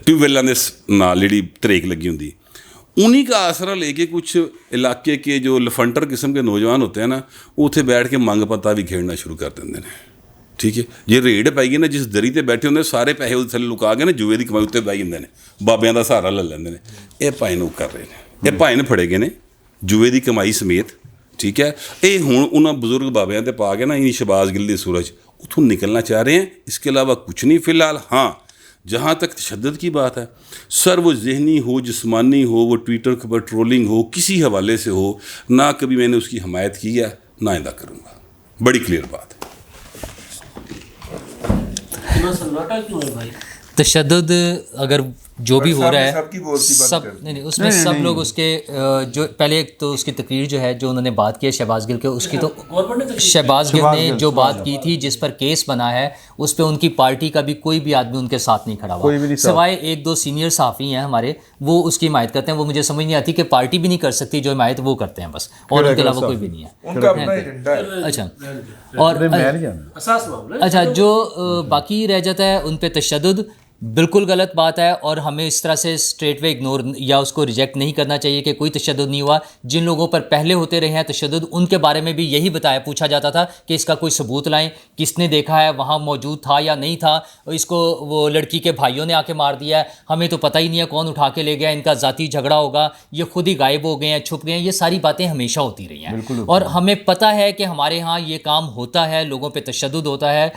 ٹیوب ویلوں کے نال جڑی تریک لگی ہوں, انہیں کا آسرا لے کے کچھ علاقے کے جو لفنٹر قسم کے نوجوان ہوتے ہیں نا, وہ اتنے بیٹھ کے منگ پتا بھی کھیڑنا شروع کر دیں. ٹھیک ہے, یہ ریڑ پائی نا جس دری تے بیٹھے ہوتے سارے پیسے وہ تھلے لکا کے نا جوئے کی کمائی اتنے پائی ہوں, بابیاں کا سہارا لے لیں. یہ پائے نو کر رہے ہیں, یہ پائے نے پھڑے گئے نے جوئے کی کمائی سمیت. ٹھیک ہے, یہ ہوں انہوں بزرگ بابیاں تے پا کے نا انہیں شہباز گل دی سورج اتوں نکلنا چاہ رہے ہیں. اس کے علاوہ کچھ نہیں فی الحال. ہاں جہاں تک تشدد کی بات ہے سر, وہ ذہنی ہو جسمانی ہو, وہ ٹویٹر کے اوپر ٹرولنگ ہو, کسی حوالے سے ہو, نہ کبھی میں نے اس کی حمایت کی ہے نہ آئندہ کروں گا. بڑی کلیئر بات ہے. تشدد اگر جو بھی ہو رہا ہے سب نہیں اس میں سب لوگ اس کے جو پہلے ایک تو اس کی تقریر جو ہے جو انہوں نے بات کی ہے شہباز گل کے, اس کی تو شہباز گل نے جو بات کی تھی جس پر کیس بنا ہے اس پہ ان کی پارٹی کا بھی کوئی بھی آدمی ان کے ساتھ نہیں کھڑا ہوا, سوائے 1-2 سینئر صحافی ہیں ہمارے, وہ اس کی حمایت کرتے ہیں. وہ مجھے سمجھ نہیں آتی کہ پارٹی بھی نہیں کر سکتی جو حمایت وہ کرتے ہیں بس, اور ان کے علاوہ کوئی بھی نہیں ہے. اچھا اور اچھا جو باقی رہ جاتا ہے ان پہ تشدد بالکل غلط بات ہے, اور ہمیں اس طرح سے اسٹریٹ وے اگنور یا اس کو ریجیکٹ نہیں کرنا چاہیے کہ کوئی تشدد نہیں ہوا. جن لوگوں پر پہلے ہوتے رہے ہیں تشدد, ان کے بارے میں بھی یہی پوچھا جاتا تھا کہ اس کا کوئی ثبوت لائیں, کس نے دیکھا ہے, وہاں موجود تھا یا نہیں تھا, اس کو وہ لڑکی کے بھائیوں نے آ کے مار دیا ہے, ہمیں تو پتہ ہی نہیں ہے کون اٹھا کے لے گیا, ان کا ذاتی جھگڑا ہوگا, یہ خود ہی غائب ہو گئے ہیں, چھپ گئے ہیں. یہ ساری باتیں ہمیشہ ہوتی رہی ہیں, اور ہمیں پتہ ہے کہ ہمارے ہاں یہ کام ہوتا ہے, لوگوں پہ تشدد ہوتا ہے,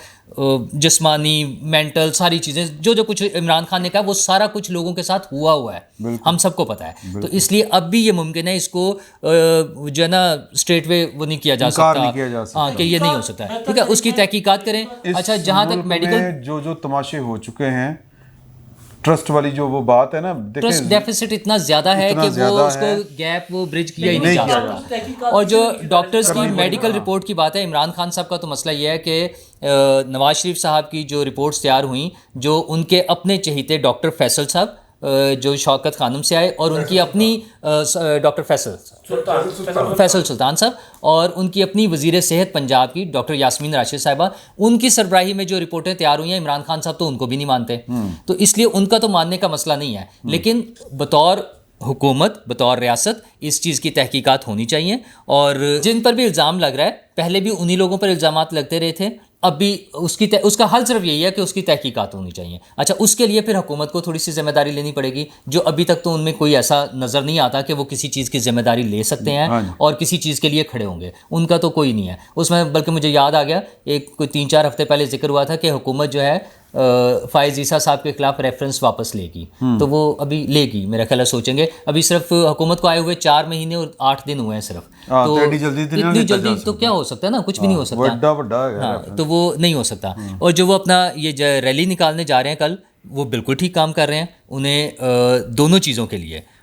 جسمانی مینٹل ساری چیزیں جو کچھ عمران خان نے کہا وہ سارا کچھ لوگوں کے ساتھ ہوا ہے, ہم سب کو پتہ ہے. تو اس لیے اب بھی یہ ممکن ہے اس کو جو ہے نا اسٹریٹ وے وہ نہیں کیا جا سکتا, ہاں کہ یہ نہیں ہو سکتا ہے. ٹھیک ہے, اس کی تحقیقات کریں. اچھا جہاں تک میڈیکل جو تماشے ہو چکے ہیں, ٹرسٹ والی جو وہ بات ہے نا, ٹرسٹ ڈیفیسٹ اتنا زیادہ ہے کہ وہ اس کو گیپ وہ برج کیا ہی نہیں جا سکتا. اور جو ڈاکٹرز کی میڈیکل رپورٹ کی بات ہے, عمران خان صاحب کا تو مسئلہ یہ ہے کہ نواز شریف صاحب کی جو رپورٹس تیار ہوئیں, جو ان کے اپنے چہیتے ڈاکٹر فیصل صاحب جو شوکت خانم سے آئے, اور ان کی اپنی ڈاکٹر فیصل سلطان صاحب, اور ان کی اپنی وزیر صحت پنجاب کی ڈاکٹر یاسمین راشد صاحبہ, ان کی سربراہی میں جو رپورٹیں تیار ہوئی ہیں, عمران خان صاحب تو ان کو بھی نہیں مانتے. تو اس لیے ان کا تو ماننے کا مسئلہ نہیں ہے, لیکن بطور حکومت بطور ریاست اس چیز کی تحقیقات ہونی چاہیے. اور جن پر بھی الزام لگ رہا ہے, پہلے بھی انہی لوگوں پر الزامات لگتے رہے تھے, اب بھی اس کا حل صرف یہی ہے کہ اس کی تحقیقات ہونی چاہیے. اچھا اس کے لیے پھر حکومت کو تھوڑی سی ذمہ داری لینی پڑے گی, جو ابھی تک تو ان میں کوئی ایسا نظر نہیں آتا کہ وہ کسی چیز کی ذمہ داری لے سکتے ہیں اور کسی چیز کے لیے کھڑے ہوں گے. ان کا تو کوئی نہیں ہے اس میں. بلکہ مجھے یاد آ گیا, ایک کوئی 3-4 ہفتے پہلے ذکر ہوا تھا کہ حکومت جو ہے فائز عیسیٰ صاحب کے خلاف ریفرنس واپس لے گی, تو وہ ابھی لے گی میرا خیال ہے. سوچیں گے ابھی صرف حکومت کو آئے ہوئے 4 مہینے اور 8 دن ہوئے ہیں صرف, تو اتنی جلدی تو کیا ہو سکتا ہے نا, کچھ بھی نہیں ہو سکتا, تو وہ نہیں ہو سکتا. اور جو وہ اپنا یہ ریلی نکالنے جا رہے ہیں کل, وہ بالکل ٹھیک کام کر رہے ہیں. انہیں دونوں چیزوں کے لیے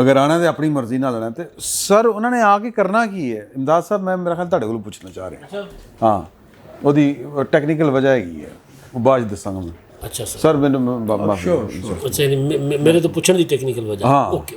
ਅਗਰ ਆਣਾ ਤੇ ਆਪਣੀ ਮਰਜ਼ੀ ਨਾਲ ਆਣਾ ਤੇ ਸਰ ਉਹਨਾਂ ਨੇ ਆ ਕੇ ਕਰਨਾ ਕੀ ਹੈ ਇਮਦਾਦ ਸਾਹਿਬ ਮੈਂ ਮੇਰਾ ਖਿਆਲ ਤੁਹਾਡੇ ਕੋਲ ਪੁੱਛਣਾ ਚਾਹ ਰਿਹਾ ਹਾਂ ਉਹਦੀ ਟੈਕਨੀਕਲ ਵਜ੍ਹਾ ਹੈਗੀ ਹੈ ਉਹ ਬਾਅਦ 'ਚ ਦੱਸਾਂਗਾ ਮੈਂ ਅੱਛਾ ਸਰ ਸਰ ਮੈਨੂੰ ਮਾਫੀ ਅੱਛਾ ਮੇਰੇ ਤੋਂ ਪੁੱਛਣ ਦੀ ਟੈਕਨੀਕਲ ਵਜ੍ਹਾ ਓਕੇ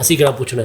ਅਸੀਂ ਕਿਹੜਾ ਪੁੱਛਣਾ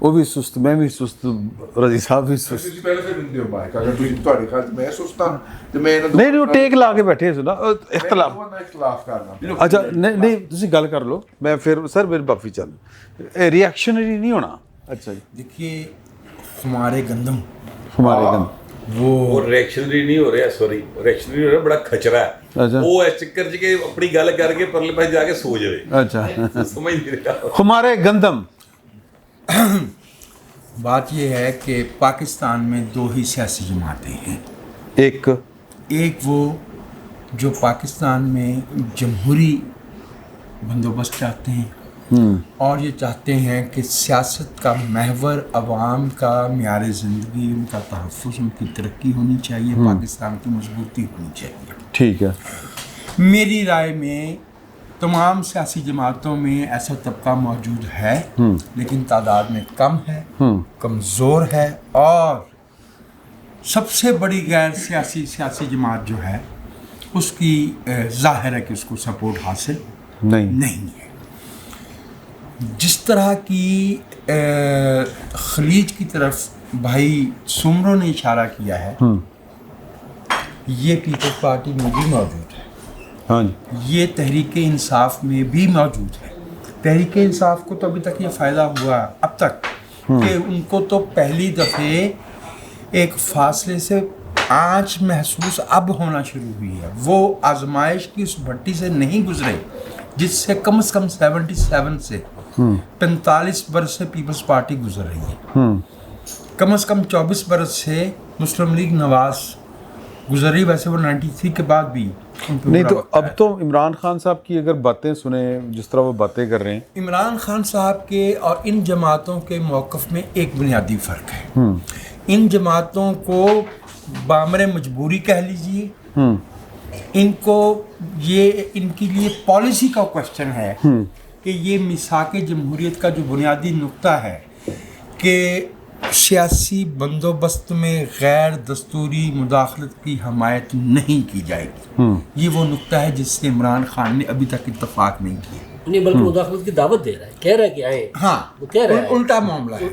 وہ بھی سست, میں بھی سست, رضی صاحب بھی سست. ਤੁਸੀਂ ਪਹਿਲੇ ਫਿਰ ਦਿੰਦੇ ਹੋ ਮਾਈਕ, ਅਗਰ ਤੁਸੀਂ ਤੁਹਾਡੇ ਖਿਆਲ 'ਚ ਮੈਂ ਸੁਸਤਾ ਤੇ ਮੈਂ ਇਹਨਾਂ ਨਹੀਂ ਉਹ ਟੇਕ ਲਾ ਕੇ ਬੈਠੇ ਸੀ ਨਾ, ਇਖਤਲਾਫ. ਦਾ ਇਖਤਲਾਫ ਕਰਨਾ. ਅੱਛਾ ਨਹੀਂ ਤੁਸੀਂ ਗੱਲ ਕਰ ਲਓ, ਮੈਂ ਫਿਰ ਸਰ ਮੇਰੀ ਮਾਫੀ ਚੱਲ, ਰਿਐਕਸ਼ਨਰੀ نہیں ہونا. اچھا جی دیکھیے ہمارے گندم وہ ریئیکشنری نہیں ہو رہا, سوری ریئیکشنری ہو رہا, بڑا کھچرا ہے وہ اس چکر چ کہ اپنی گل کر کے پرلے پاس جا کے سو جائے. اچھا سمجھ نہیں رہا. ہمارے گندم. بات یہ ہے کہ پاکستان میں دو ہی سیاسی جماعتیں ہیں. ایک وہ جو پاکستان میں جمہوری بندوبست چاہتے ہیں اور یہ چاہتے ہیں کہ سیاست کا محور عوام کا معیار زندگی, ان کا تحفظ, ان کی ترقی ہونی چاہیے, پاکستان کی مضبوطی ہونی چاہیے. ٹھیک ہے. میری رائے میں تمام سیاسی جماعتوں میں ایسا طبقہ موجود ہے لیکن تعداد میں کم ہے, کمزور ہے, اور سب سے بڑی غیر سیاسی جماعت جو ہے اس کی ظاہر ہے کہ اس کو سپورٹ حاصل نہیں ہے. جس طرح کی خلیج کی طرف بھائی سمرو نے اشارہ کیا ہے, یہ پیپلز پارٹی میں بھی موجود ہے. ہاں جی, یہ تحریک انصاف میں بھی موجود ہے. تحریک انصاف کو تو ابھی تک یہ فائدہ ہوا اب تک کہ ان کو تو پہلی دفعہ ایک فاصلے سے آنچ محسوس اب ہونا شروع ہوئی ہے. وہ آزمائش کی اس بھٹی سے نہیں گزرے جس سے کم از کم 77 سے 45 برس سے پیپلز پارٹی گزر رہی ہے. کم از کم 24 برس سے مسلم لیگ نواز گزر رہی. ویسے وہ 93 کے بعد بھی نہیں. تو اب تو عمران خان صاحب کی اگر باتیں سنیں, جس طرح وہ باتیں کر رہے ہیں, عمران خان صاحب کے اور ان جماعتوں کے موقف میں ایک بنیادی فرق ہے. ان جماعتوں کو بامر مجبوری کہہ لیجیے, ان کو یہ ان کے لیے پالیسی کا کوشچن ہے کہ یہ میثاق جمہوریت کا جو بنیادی نقطہ ہے کہ سیاسی بندوبست میں غیر دستوری مداخلت کی حمایت نہیں کی جائے گی. یہ وہ نقطہ ہے جس سے عمران خان نے ابھی تک اتفاق نہیں کیا. نہیں بلکہ مداخلت کی دعوت دے رہا ہے, کہہ رہا ہے کہ آئیں. ہاں وہ کہہ رہا ہے الٹا معاملہ ہے.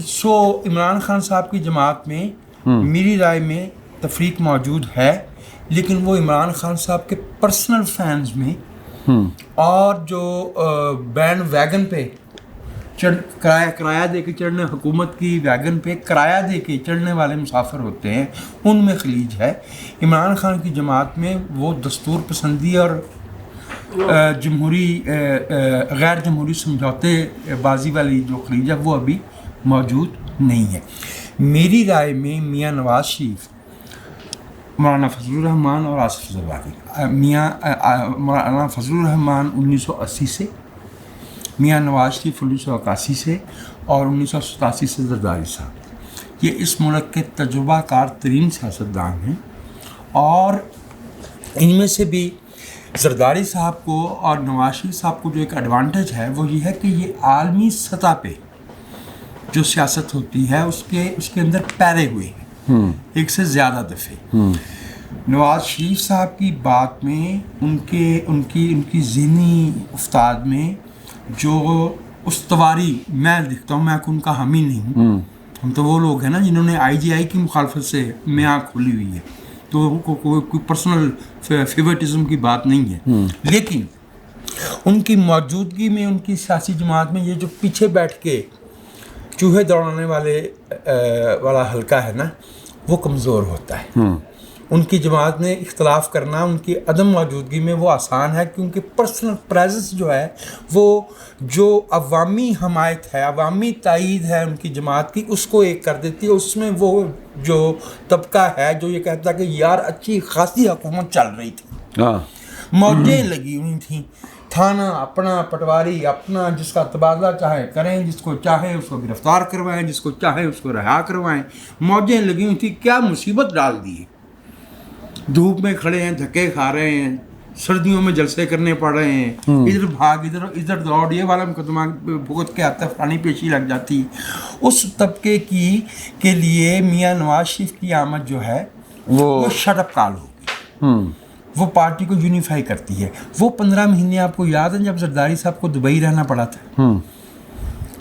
سو عمران خان صاحب کی جماعت میں میری رائے میں تفریق موجود ہے, لیکن وہ عمران خان صاحب کے پرسنل فینز میں اور جو بینڈ ویگن پہ کرایہ دے کے چڑھنے, حکومت کی ویگن پہ کرایہ دے کے چڑھنے والے مسافر ہوتے ہیں, ان میں خلیج ہے. عمران خان کی جماعت میں وہ دستور پسندی اور جمہوری غیر جمہوری سمجھوتے بازی والی جو خلیج ہے وہ ابھی موجود نہیں ہے. میری رائے میں میاں نواز شریف, مولانا فضل الرحمان اور آصف زرداری, مولانا فضل الرحمان 1980 سے, میاں نواز شریف 1981 سے اور 1987 سے زرداری صاحب, یہ اس ملک کے تجربہ کار ترین سیاستدان ہیں. اور ان میں سے بھی زرداری صاحب کو اور نواز شریف صاحب کو جو ایک ایڈوانٹیج ہے وہ یہ ہے کہ یہ عالمی سطح پہ جو سیاست ہوتی ہے اس کے اندر پیرے ہوئے ہیں ایک سے زیادہ دفعے. نواز شریف صاحب کی بات میں ان کی ذہنی افتاد میں جو استواری میں دیکھتا ہوں, میں ان کا حامی نہیں ہوں, ہم تو وہ لوگ ہیں نا جنہوں نے IGI کی مخالفت سے میں آنکھ کھولی ہوئی ہے, تو کوئی پرسنل فیورٹزم کی بات نہیں ہے. لیکن ان کی موجودگی میں ان کی سیاسی جماعت میں یہ جو پیچھے بیٹھ کے چوہے دوڑانے والا حلقہ ہے نا وہ کمزور ہوتا ہے. ان کی جماعت میں اختلاف کرنا ان کی عدم موجودگی میں وہ آسان ہے, کیونکہ پرسنل پریزنس جو ہے وہ جو عوامی حمایت ہے, عوامی تائید ہے ان کی جماعت کی, اس کو ایک کر دیتی ہے. اس میں وہ جو طبقہ ہے جو یہ کہتا ہے کہ یار اچھی خاصی حکومت چل رہی تھی, موجیں لگی ہوئی تھیں, تھانہ اپنا, پٹواری اپنا, جس کا تبادلہ چاہے کریں, جس کو چاہے اس کو گرفتار کروائیں, جس کو چاہے اس کو رہا کروائیں, موجیں لگی ہوئی تھیں. کیا مصیبت ڈال دی ہے, دھوپ میں کھڑے ہیں, دھکے کھا رہے ہیں, سردیوں میں جلسے کرنے پڑ رہے ہیں, ادھر بھاگ ادھر دوڑ, یہ والا مقدمہ بھگت کے آتا ہے, فلانی پیشی لگ جاتی. اس طبقے کے لیے میاں نواز شریف کی آمد جو ہے وہ شٹ اپ کال ہوگی, وہ پارٹی کو یونیفائی کرتی ہے. وہ 15 مہینے آپ کو یاد ہیں جب زرداری صاحب کو دبئی رہنا پڑا تھا,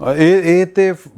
ਇਹ ਤੇ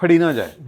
ਫੜੀ ਨਾ ਜਾਏ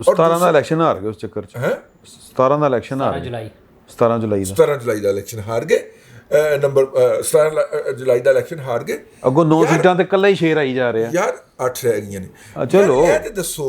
17 ਦਾ ਇਲੈਕਸ਼ਨ ਹਾਰ ਗਏ ਉਸ ਚੱਕਰ 'ਚ। 17 ਦਾ ਇਲੈਕਸ਼ਨ ਹਾਰ ਗਏ, 17 ਜੁਲਾਈ ਦਾ ਇਲੈਕਸ਼ਨ ਹਾਰ ਗਏ। 17 ਜੁਲਾਈ ਦਾ ਇਲੈਕਸ਼ਨ ਹਾਰ ਗਏ। ਅੱਗੋਂ 9 ਸੀਟਾਂ ਤੇ ਇਕੱਲਾ ਹੀ ਸ਼ੇਰ ਆਈ ਜਾ ਰਿਹਾ ਯਾਰ, 8 ਰਹਿ ਗਈਆਂ ਨੇ। ਚਲੋ ਇਹ ਤੇ ਦੱਸੋ,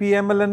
PML-N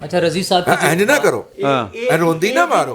اچھا رضی صاحب ਇੰਜ ਨਾ ਕਰੋ, ਰੋਂਦੀ ਨਾ ਮਾਰੋ,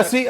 ਅਸੀਂ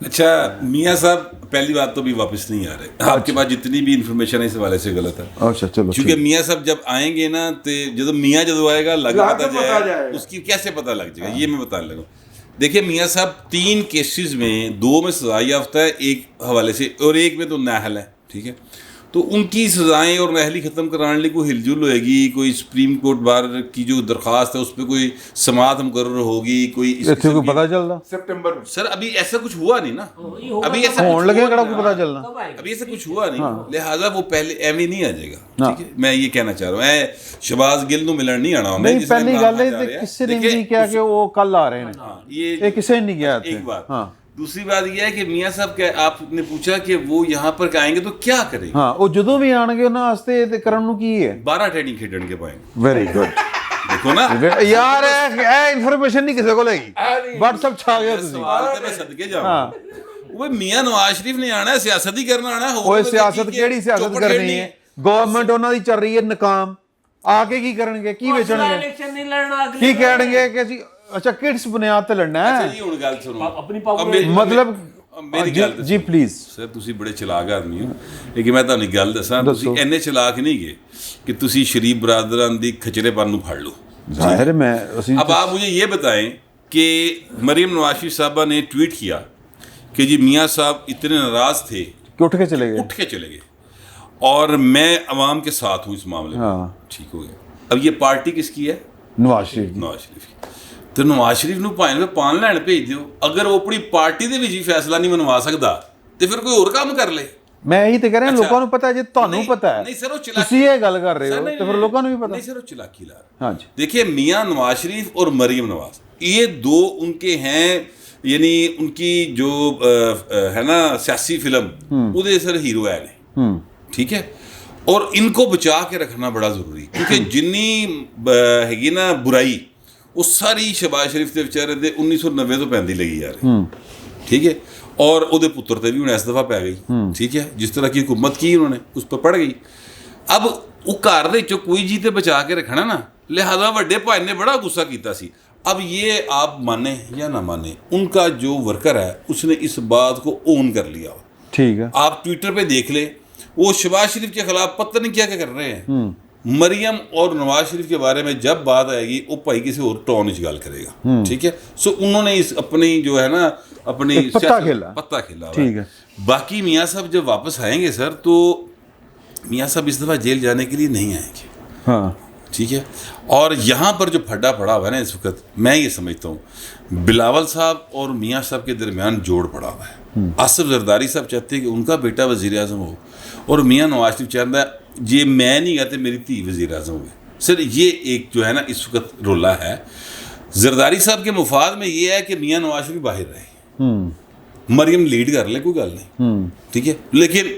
اچھا میاں صاحب پہلی بات تو بھی واپس نہیں آ رہے, آپ کے پاس جتنی بھی انفارمیشن ہے اس حوالے سے غلط ہے. اچھا چلو, کیونکہ میاں صاحب جب آئیں گے نا تو جب میاں جب آئے گا لگا پتہ جائے گا, اس کی کیسے پتہ لگ جائے گا, یہ میں بتانے لگا. دیکھیں میاں صاحب 3 کیسز میں 2 میں سزا یافتہ ہے ایک حوالے سے, اور ایک میں تو نااہل ہے, ٹھیک ہے. تو ان کی سزائیں اور نااہلی ختم کرانے لیے کوئی ہل جل ہوئے گی, کوئی سپریم کورٹ بار کی جو درخواست ہے اس پہ کوئی سماعت مقرر ہوگی, کوئی پتہ چل رہا سپٹمبر میں. سر ابھی ایسا کچھ ہوا نہیں نا, ابھی ایسا ہونے لگے کڑا کوئی پتہ چلنا, ابھی ایسا کچھ ہوا نہیں, لہٰذا وہ پہلے ایم ہی نہیں آ جائے گا, ٹھیک ہے. میں یہ کہنا چاہ رہا ہوں, میں شہباز گل نو ملن نہیں آنا, نہیں پہلی گل ہے کسی نے نہیں کیا کہ وہ کل آ رہے ہیں, یہ کسی نے نہیں کیا. ایک بات. دوسری بات یہ ہے کہ میاں صاحب کہ آپ نے پوچھا کہ وہ یہاں پر آئیں گے تو کیا کریں گے. ہاں وہ جدوں بھی آن گے انہاں واسطے تے کرن نو کی ہے 12 ٹریننگ کھیڈن کے پائیں گے. Very good. دیکھو نا یار اے انفارمیشن نہیں کسی کو لے گی, واٹس ایپ چھا گیا تسی. سوال تے میں صدقے جاواں, وہ میاں نواز شریف نے آنا ہے, سیاست ہی کرنا آنا ہے. وہ سیاست کیڑی سیاست کرنی ہے, گورنمنٹ انہاں دی چل رہی ہے ناکام, آ کے کی کرن گے, کی بیچن گے, کی کہن گے کہ جی اچھا کس بنیاد تے لڑنا ہے. جی ہن گل سنو مطلب میری گل جی پلیز سر, تسی بڑے چلاک آدمی ہو, لیکن میں تہاڈی گل دساں, تسی اینے چلاک نہیں گے کہ تسی شریف برادران دی کھچرے پن نو پھڑ لو. ظاہر میں اب آپ مجھے یہ بتائیں کہ مریم نواز شریف صاحبہ نے ٹویٹ کیا کہ جی میاں صاحب اتنے ناراض تھے کہ اٹھ کے چلے گئے, اور میں عوام کے ساتھ ہوں اس معاملے میں, ٹھیک ہو گیا. اب یہ پارٹی کس کی ہے؟ نواز شریف. نواز شریف کی. تو نواز شریف نو پائیں گے پان لین بھیج دیو. اگر وہ اپنی پارٹی دے وچ ہی فیصلہ نہیں منوا سکدا تے پھر کوئی اور کام کر لے. میں یہی تے کہہ رہا ہوں, لوکاں نو پتہ ہے, جے تانوں پتہ ہے نہیں سر وہ تسی یہ گل کر رہے ہو تے پھر لوکاں نو بھی پتہ. نہیں سر وہ چلاکی لا رہے. ہاں جی دیکھیے میاں نواز شریف اور مریم نواز یہ دو ان کے ہیں, یعنی ان کی جو ہے نا سیاسی فلم وہ دے سر ہیرو ہے نے, ٹھیک ہے. اور ان کو بچا کے رکھنا بڑا ضروری, کیونکہ جنی ہے نا برائی وہ ساری شہباز شریف کے بچارے دے 1990 تو پہندی لگی یار, ٹھیک ہے. اور وہ دے پتر تے بھی ہن اس دفعہ پی گئی, ٹھیک ہے. جس طرح کی حکومت کی انہوں نے اس پر پڑ گئی. اب وہ گھر دے چوں کوئی جیتے بچا کے رکھنا نا, لہذا وڈے بھائی نے بڑا غصہ کیتا سی. اب یہ آپ مانیں یا نہ مانیں, ان کا جو ورکر ہے اس نے اس بات کو اون کر لیا, ٹھیک ہے. آپ ٹویٹر پہ دیکھ لیں, وہ شہباز شریف کے خلاف پتہ نہیں کیا کر رہے ہیں. مریم اور نواز شریف کے بارے میں جب بات آئے گی وہ بھائی کسی اور ٹون وچ گل کرے گا, ٹھیک ہے. سو انہوں نے اس اپنی جو ہے نا اپنی پتہ کھیلا. ٹھیک ہے. باقی میاں صاحب جب واپس آئیں گے سر, تو میاں صاحب اس دفعہ جیل جانے کے لیے نہیں آئیں گے, ہاں ٹھیک ہے. اور یہاں پر جو پھڈا پڑا ہوا ہے نا اس وقت, میں یہ سمجھتا ہوں بلاول صاحب اور میاں صاحب کے درمیان جوڑ پڑا ہوا ہے. آصف زرداری صاحب چاہتے ہیں کہ ان کا بیٹا وزیر اعظم ہو, اور میاں نواز شریف چاہتا ہے یہ میں نہیں کہتے میری دھی وزیر اعظم ہوگی. سر یہ ایک جو ہے نا اس وقت رولا ہے. زرداری صاحب کے مفاد میں یہ ہے کہ میاں نواز شریف باہر رہے, مریم لیڈ کر لے, کوئی گل نہیں, ٹھیک ہے, لیکن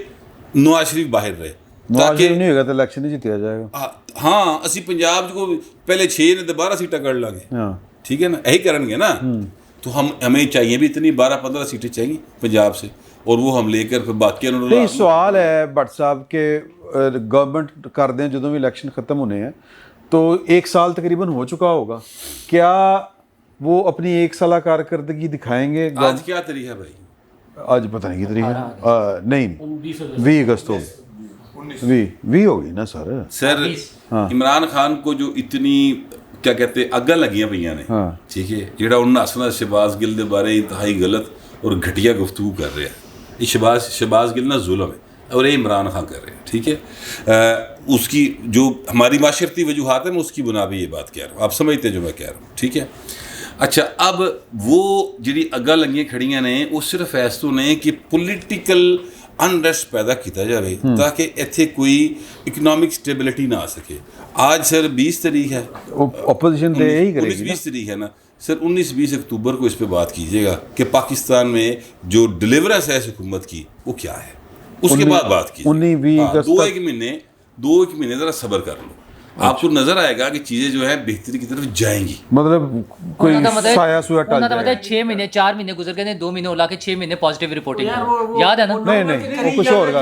نواز شریف باہر رہے. نواز شریف نہیں ہوگا تو الیکشن ہی جیتیا جائے گا. ہاں اسی پنجاب کو پہلے 6 نے 12 سیٹیں کر لیں گے, ٹھیک ہے نا, یہی کریں گے نا. تو ہمیں چاہیے بھی اتنی 12-15 سیٹیں چاہیے پنجاب سے, اور وہ ہم لے کر پھر باقی نہیں. سوال ہے بٹ صاحب کہ گورنمنٹ کر دیں جدوں بھی الیکشن ختم ہونے ہیں تو 1 سال تقریباً ہو چکا ہوگا, کیا وہ اپنی 1 سالہ کارکردگی دکھائیں گے؟ آج کیا تاریخ ہے بھائی؟ آج پتہ نہیں کی تاریخ ہے, نہیں 20 اگست ہو گئی, 20 ہو گئی نا سر. سر عمران خان کو جو اتنی کیا کہتے اگاں لگیاں پہ نے, ٹھیک ہے, جہاں انہوں نے شہباز گل کے بارے انتہائی غلط اور گھٹیا گفتگو کر رہے ہیں. یہ شہباز گل نا ظلم ہے اور یہ عمران خان کر رہے ہیں, ٹھیک ہے. اس کی جو ہماری معاشرتی وجوہات ہیں میں اس کی بنا پہ یہ بات کہہ رہا ہوں, آپ سمجھتے ہیں جو میں کہہ رہا ہوں, ٹھیک ہے. اچھا اب وہ جڑی اگاں لگیاں کھڑیاں نے وہ صرف اس تو نے کہ پولیٹیکل انریسٹ پیدا کیتا جائے تاکہ ایتھے کوئی اکنامک سٹیبلٹی نہ آ سکے. آج سر 20 تاریخ ہے, اپوزیشن تو یہی کرے گی 20 تاریخ ہے نا سر. 19-20 اکتوبر کو اس پہ بات کیجیے گا کہ پاکستان میں جو ڈلیورنس ہے اس حکومت کی وہ کیا ہے, اس کے بعد بات کیجیے. 19-20 2 ایک مہینے ذرا صبر کر لو. آپ کو نظر آئے گا کہ چیزیں جو ہے بہتری کی طرف جائیں گی. مطلب کوئی سایہ سویا ٹل جائے. مطلب 6 مہینے 4 مہینے گزر گئے 2 مہینے اولا کے 6 مہینے پازیٹیو رپورٹنگ یاد ہے نا. نہیں وہ کچھ اور گا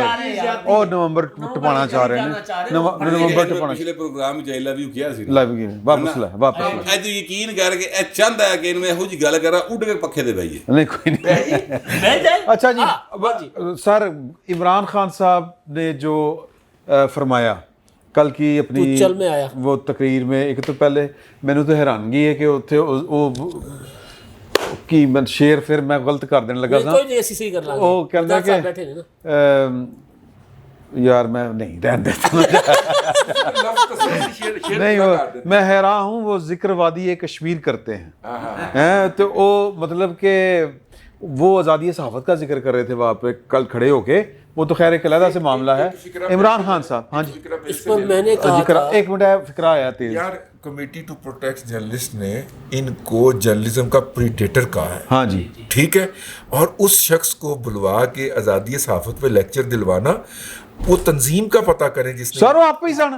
اور نومبر ٹپانا چاہ رہے ہیں. نومبر ٹپانا پچھلے پروگرام میں لائیو ویو کیا سی واپس اے تو یقین کر کے اے چند ہے کہ میں ہو جی گل کر رہا اٹھ کے پکھے دے بھائی نہیں کوئی نہیں. اچھا جی سر عمران خان صاحب نے جو فرمایا کل کی اپنی وہ تقریر میں, ایک تو پہلے میں نے تو حیرانگی ہے کہ اتنے وہ کی میں شعر پھر میں غلط کر دینے لگا تھا. وہ کہنا کہ یار میں نہیں رہن دیتا نہیں, میں حیران ہوں وہ ذکر وادی کشمیر کرتے ہیں تو وہ مطلب کہ وہ آزادی صحافت کا ذکر کر رہے تھے وہاں پہ کل کھڑے ہو کے. وہ تو خیر ایک علیحدہ سے معاملہ ہے. عمران خان صاحب ہاں جی اس پر میں نے کہا ایک منٹ فکرہ آیا تیز یار, کمیٹی ٹو پروٹیکٹ جرنلسٹ نے ان کو جرنلزم کا پریڈیٹر کہا ہے. ہاں جی ٹھیک ہے, اور اس شخص کو بلوا کے آزادی صحافت پہ لیکچر دلوانا, وہ تنظیم کا پتہ کریں جس نے سر وہ آپ ہی سن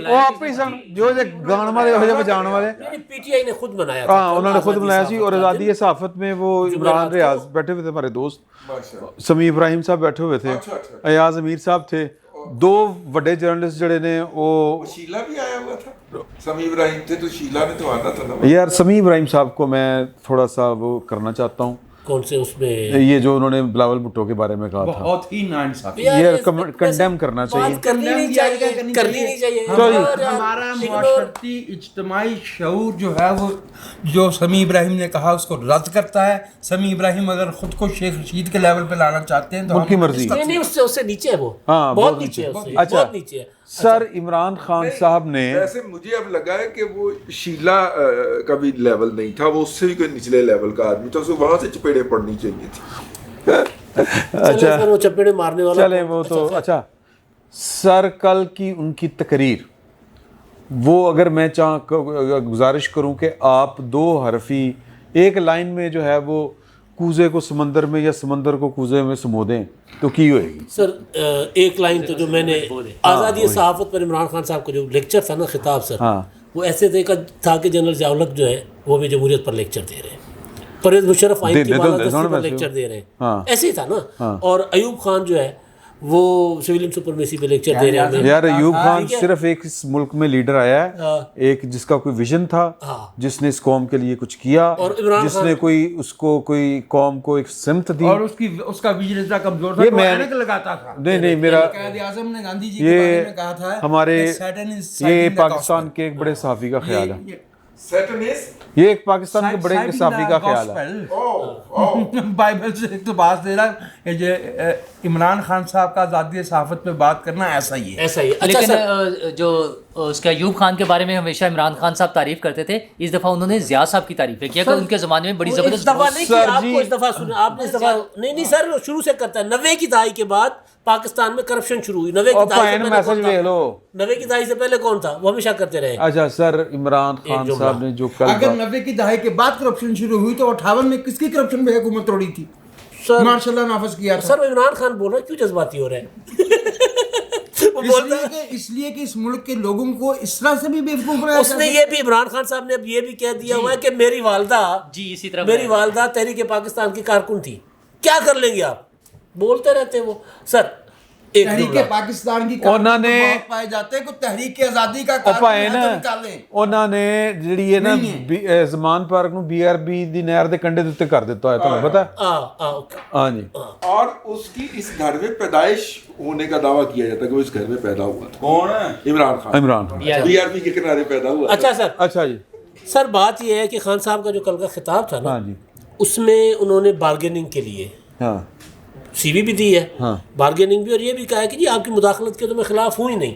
وہ آپ ہی سن جو گان والے ہو جائے بجان والے پی ٹی آئی نے خود بنایا ہاں انہوں نے خود بنایا سی. اور آزادی صحافت میں وہ عمران ریاض بیٹھے ہوئے تھے, ہمارے دوست سمیع ابراہیم صاحب بیٹھے ہوئے تھے, ایاز امیر صاحب تھے, 2 بڑے جرنلسٹ جڑے نے وہ شیلا بھی آیا ہوا تھا. سمیع ابراہیم تھے تو شیلا نے تو آنا تھا نا یار. سمیع ابراہیم صاحب کو میں تھوڑا سا وہ کرنا چاہتا ہوں. کون سے اس میں یہ جو انہوں نے بلاول بھٹو کے بارے میں کہا تھا بہت ہی ناانصافی. یہ کنڈیم کرنا چاہیے. کرنی نہیں چاہیے. ہمارا معاشرتی اجتماعی شعور جو ہے وہ جو سمیع ابراہیم نے کہا اس کو رد کرتا ہے. سمیع ابراہیم اگر خود کو شیخ رشید کے لیول پہ لانا چاہتے ہیں تو ان کی مرضی. نہیں اس سے نیچے ہے وہ, بہت نیچے ہے. اچھا سر عمران خان صاحب نے ویسے مجھے اب لگا ہے کہ وہ شیلا کا بھی لیول نہیں تھا, وہ اس سے بھی کوئی نچلے لیول کا آدمی تھا, اسے وہاں سے چپیڑے پڑنی چاہیے تھی. اچھا وہ چپیڑے مارنے والا چلے وہ تو اچھا. سر کل کی ان کی تقریر وہ اگر میں گزارش کروں کہ آپ 2 حرفی ایک لائن میں جو ہے وہ کوزے کو سمندر میں یا سمندر کو کوزے میں سمو دیں تو کی ہوئے گی. سر ایک لائن تو جو میں نے آزادی صحافت پر عمران خان صاحب کا جو لیکچر تھا نا خطاب سر, وہ ایسے تھا کہ جنرل ضیاء الحق جو ہے وہ بھی جمہوریت پر لیکچر دے رہے ہیں, پرویز مشرف آئین کی بالادستی پر لیکچر دے رہے ہیں, ایسے ہی تھا نا. اور ایوب خان جو ہے وہ سویلین سپرمیسی پہ لیکچر دے رہے ہیں. یار ایوب خان صرف ایک اس ملک میں لیڈر آیا ہے, ایک جس کا کوئی ویژن تھا, جس نے اس قوم کے لیے کچھ کیا, جس نے کوئی اس کو کوئی قوم کو ایک سمت دی, اور اس کا ویژن اتنا کمزور تھا کہ وہ اینک لگاتا تھا. نہیں میرا قائد اعظم نے گاندھی جی کے بارے میں کہا تھا ہمارے یہ پاکستان کے ایک بڑے صحافی کا خیال ہے, یہ ایک پاکستان کے بڑے صحافی کا خیال ہے. بائبل سے ایک تو بات دے رہا ہے کہ عمران خان صاحب کا آزادی صحافت پہ بات کرنا ایسا ہی ہے. لیکن جو اس کے ایوب خان کے بارے میں ہمیشہ عمران خان صاحب تعریف کرتے تھے, اس دفعہ انہوں نے ضیاء صاحب کی تعریف کیا کہ ان کے زمانے میں بڑی زبردست. اس دفعہ نہیں سر شروع سے کرتا ہے. 90 کی دہائی کے بعد پاکستان میں کرپشن شروع ہوئی. 90 کی دہائی سے پہلے کون تھا, وہ ہمیشہ کرتے رہے. اچھا سر عمران خان صاحب نے جو اگر 90 کی دہائی کے بعد کرپشن شروع ہوئی تو 58 میں کس کی کرپشن میں حکومت توڑی تھی؟ ماشاء اللہ نافذ کیا تھا. سر عمران خان بول رہا ہے, کیوں جذباتی ہو رہے ہیں؟ اس لیے کہ اس ملک کے لوگوں کو اس طرح سے بھی بیوقوف بنایا. اس نے یہ بھی عمران خان صاحب نے اب یہ بھی کہہ دیا ہوا ہے کہ میری والدہ تحریک پاکستان کی کارکن تھی. کیا کر لیں گے آپ, بولتے رہتے ہیں وہ. سر تحریک پاکستان کی انہوں نے پائے جاتے ہیں کہ تحریک آزادی کا انہوں نے جڑی ہے نا زمان پارک نو BRB دی نہر دے کنڈے دے کر دیتا ہے, تمہیں پتہ ہے؟ ہاں جی. اور اس کی اس گھر میں پیدائش ہونے کا دعویٰ کیا جاتا ہے کہ وہ اس گھر میں پیدا ہوا تھا. کون ہے؟ عمران خان. BRB کے کنارے پیدا ہوا. اچھا سر. اچھا جی سر بات یہ ہے کہ خان صاحب کا جو کل کا خطاب تھا نا, اس میں انہوں نے بارگیننگ کے لیے سی وی بھی دی ہے, بارگیننگ بھی, اور یہ بھی کہا ہے کہ جی آپ کی مداخلت کے تو میں خلاف ہوں ہی نہیں.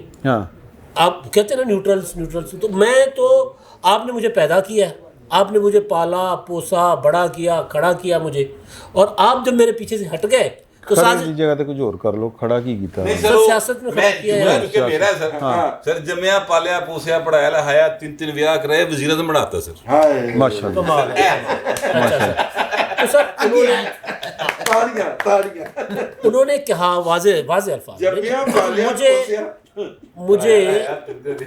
آپ کہتے ہیں نا نیوٹرلس, تو میں تو آپ نے مجھے پیدا کیا ہے, آپ نے مجھے پالا پوسا بڑا کیا کھڑا کیا مجھے, اور آپ جب میرے پیچھے سے ہٹ گئے تو جگہ تے کچھ اور کر لو, کھڑا کی کیتا سیاست میں کھڑا کیا ہے سر. جمیا پالیا پوسیا پڑھایا لہایا 3 ویاہ کرائے وزیر اعظم بناتا سر. ماشاءاللہ. تو سر انہوں نے کہا واضح الفاظ, مجھے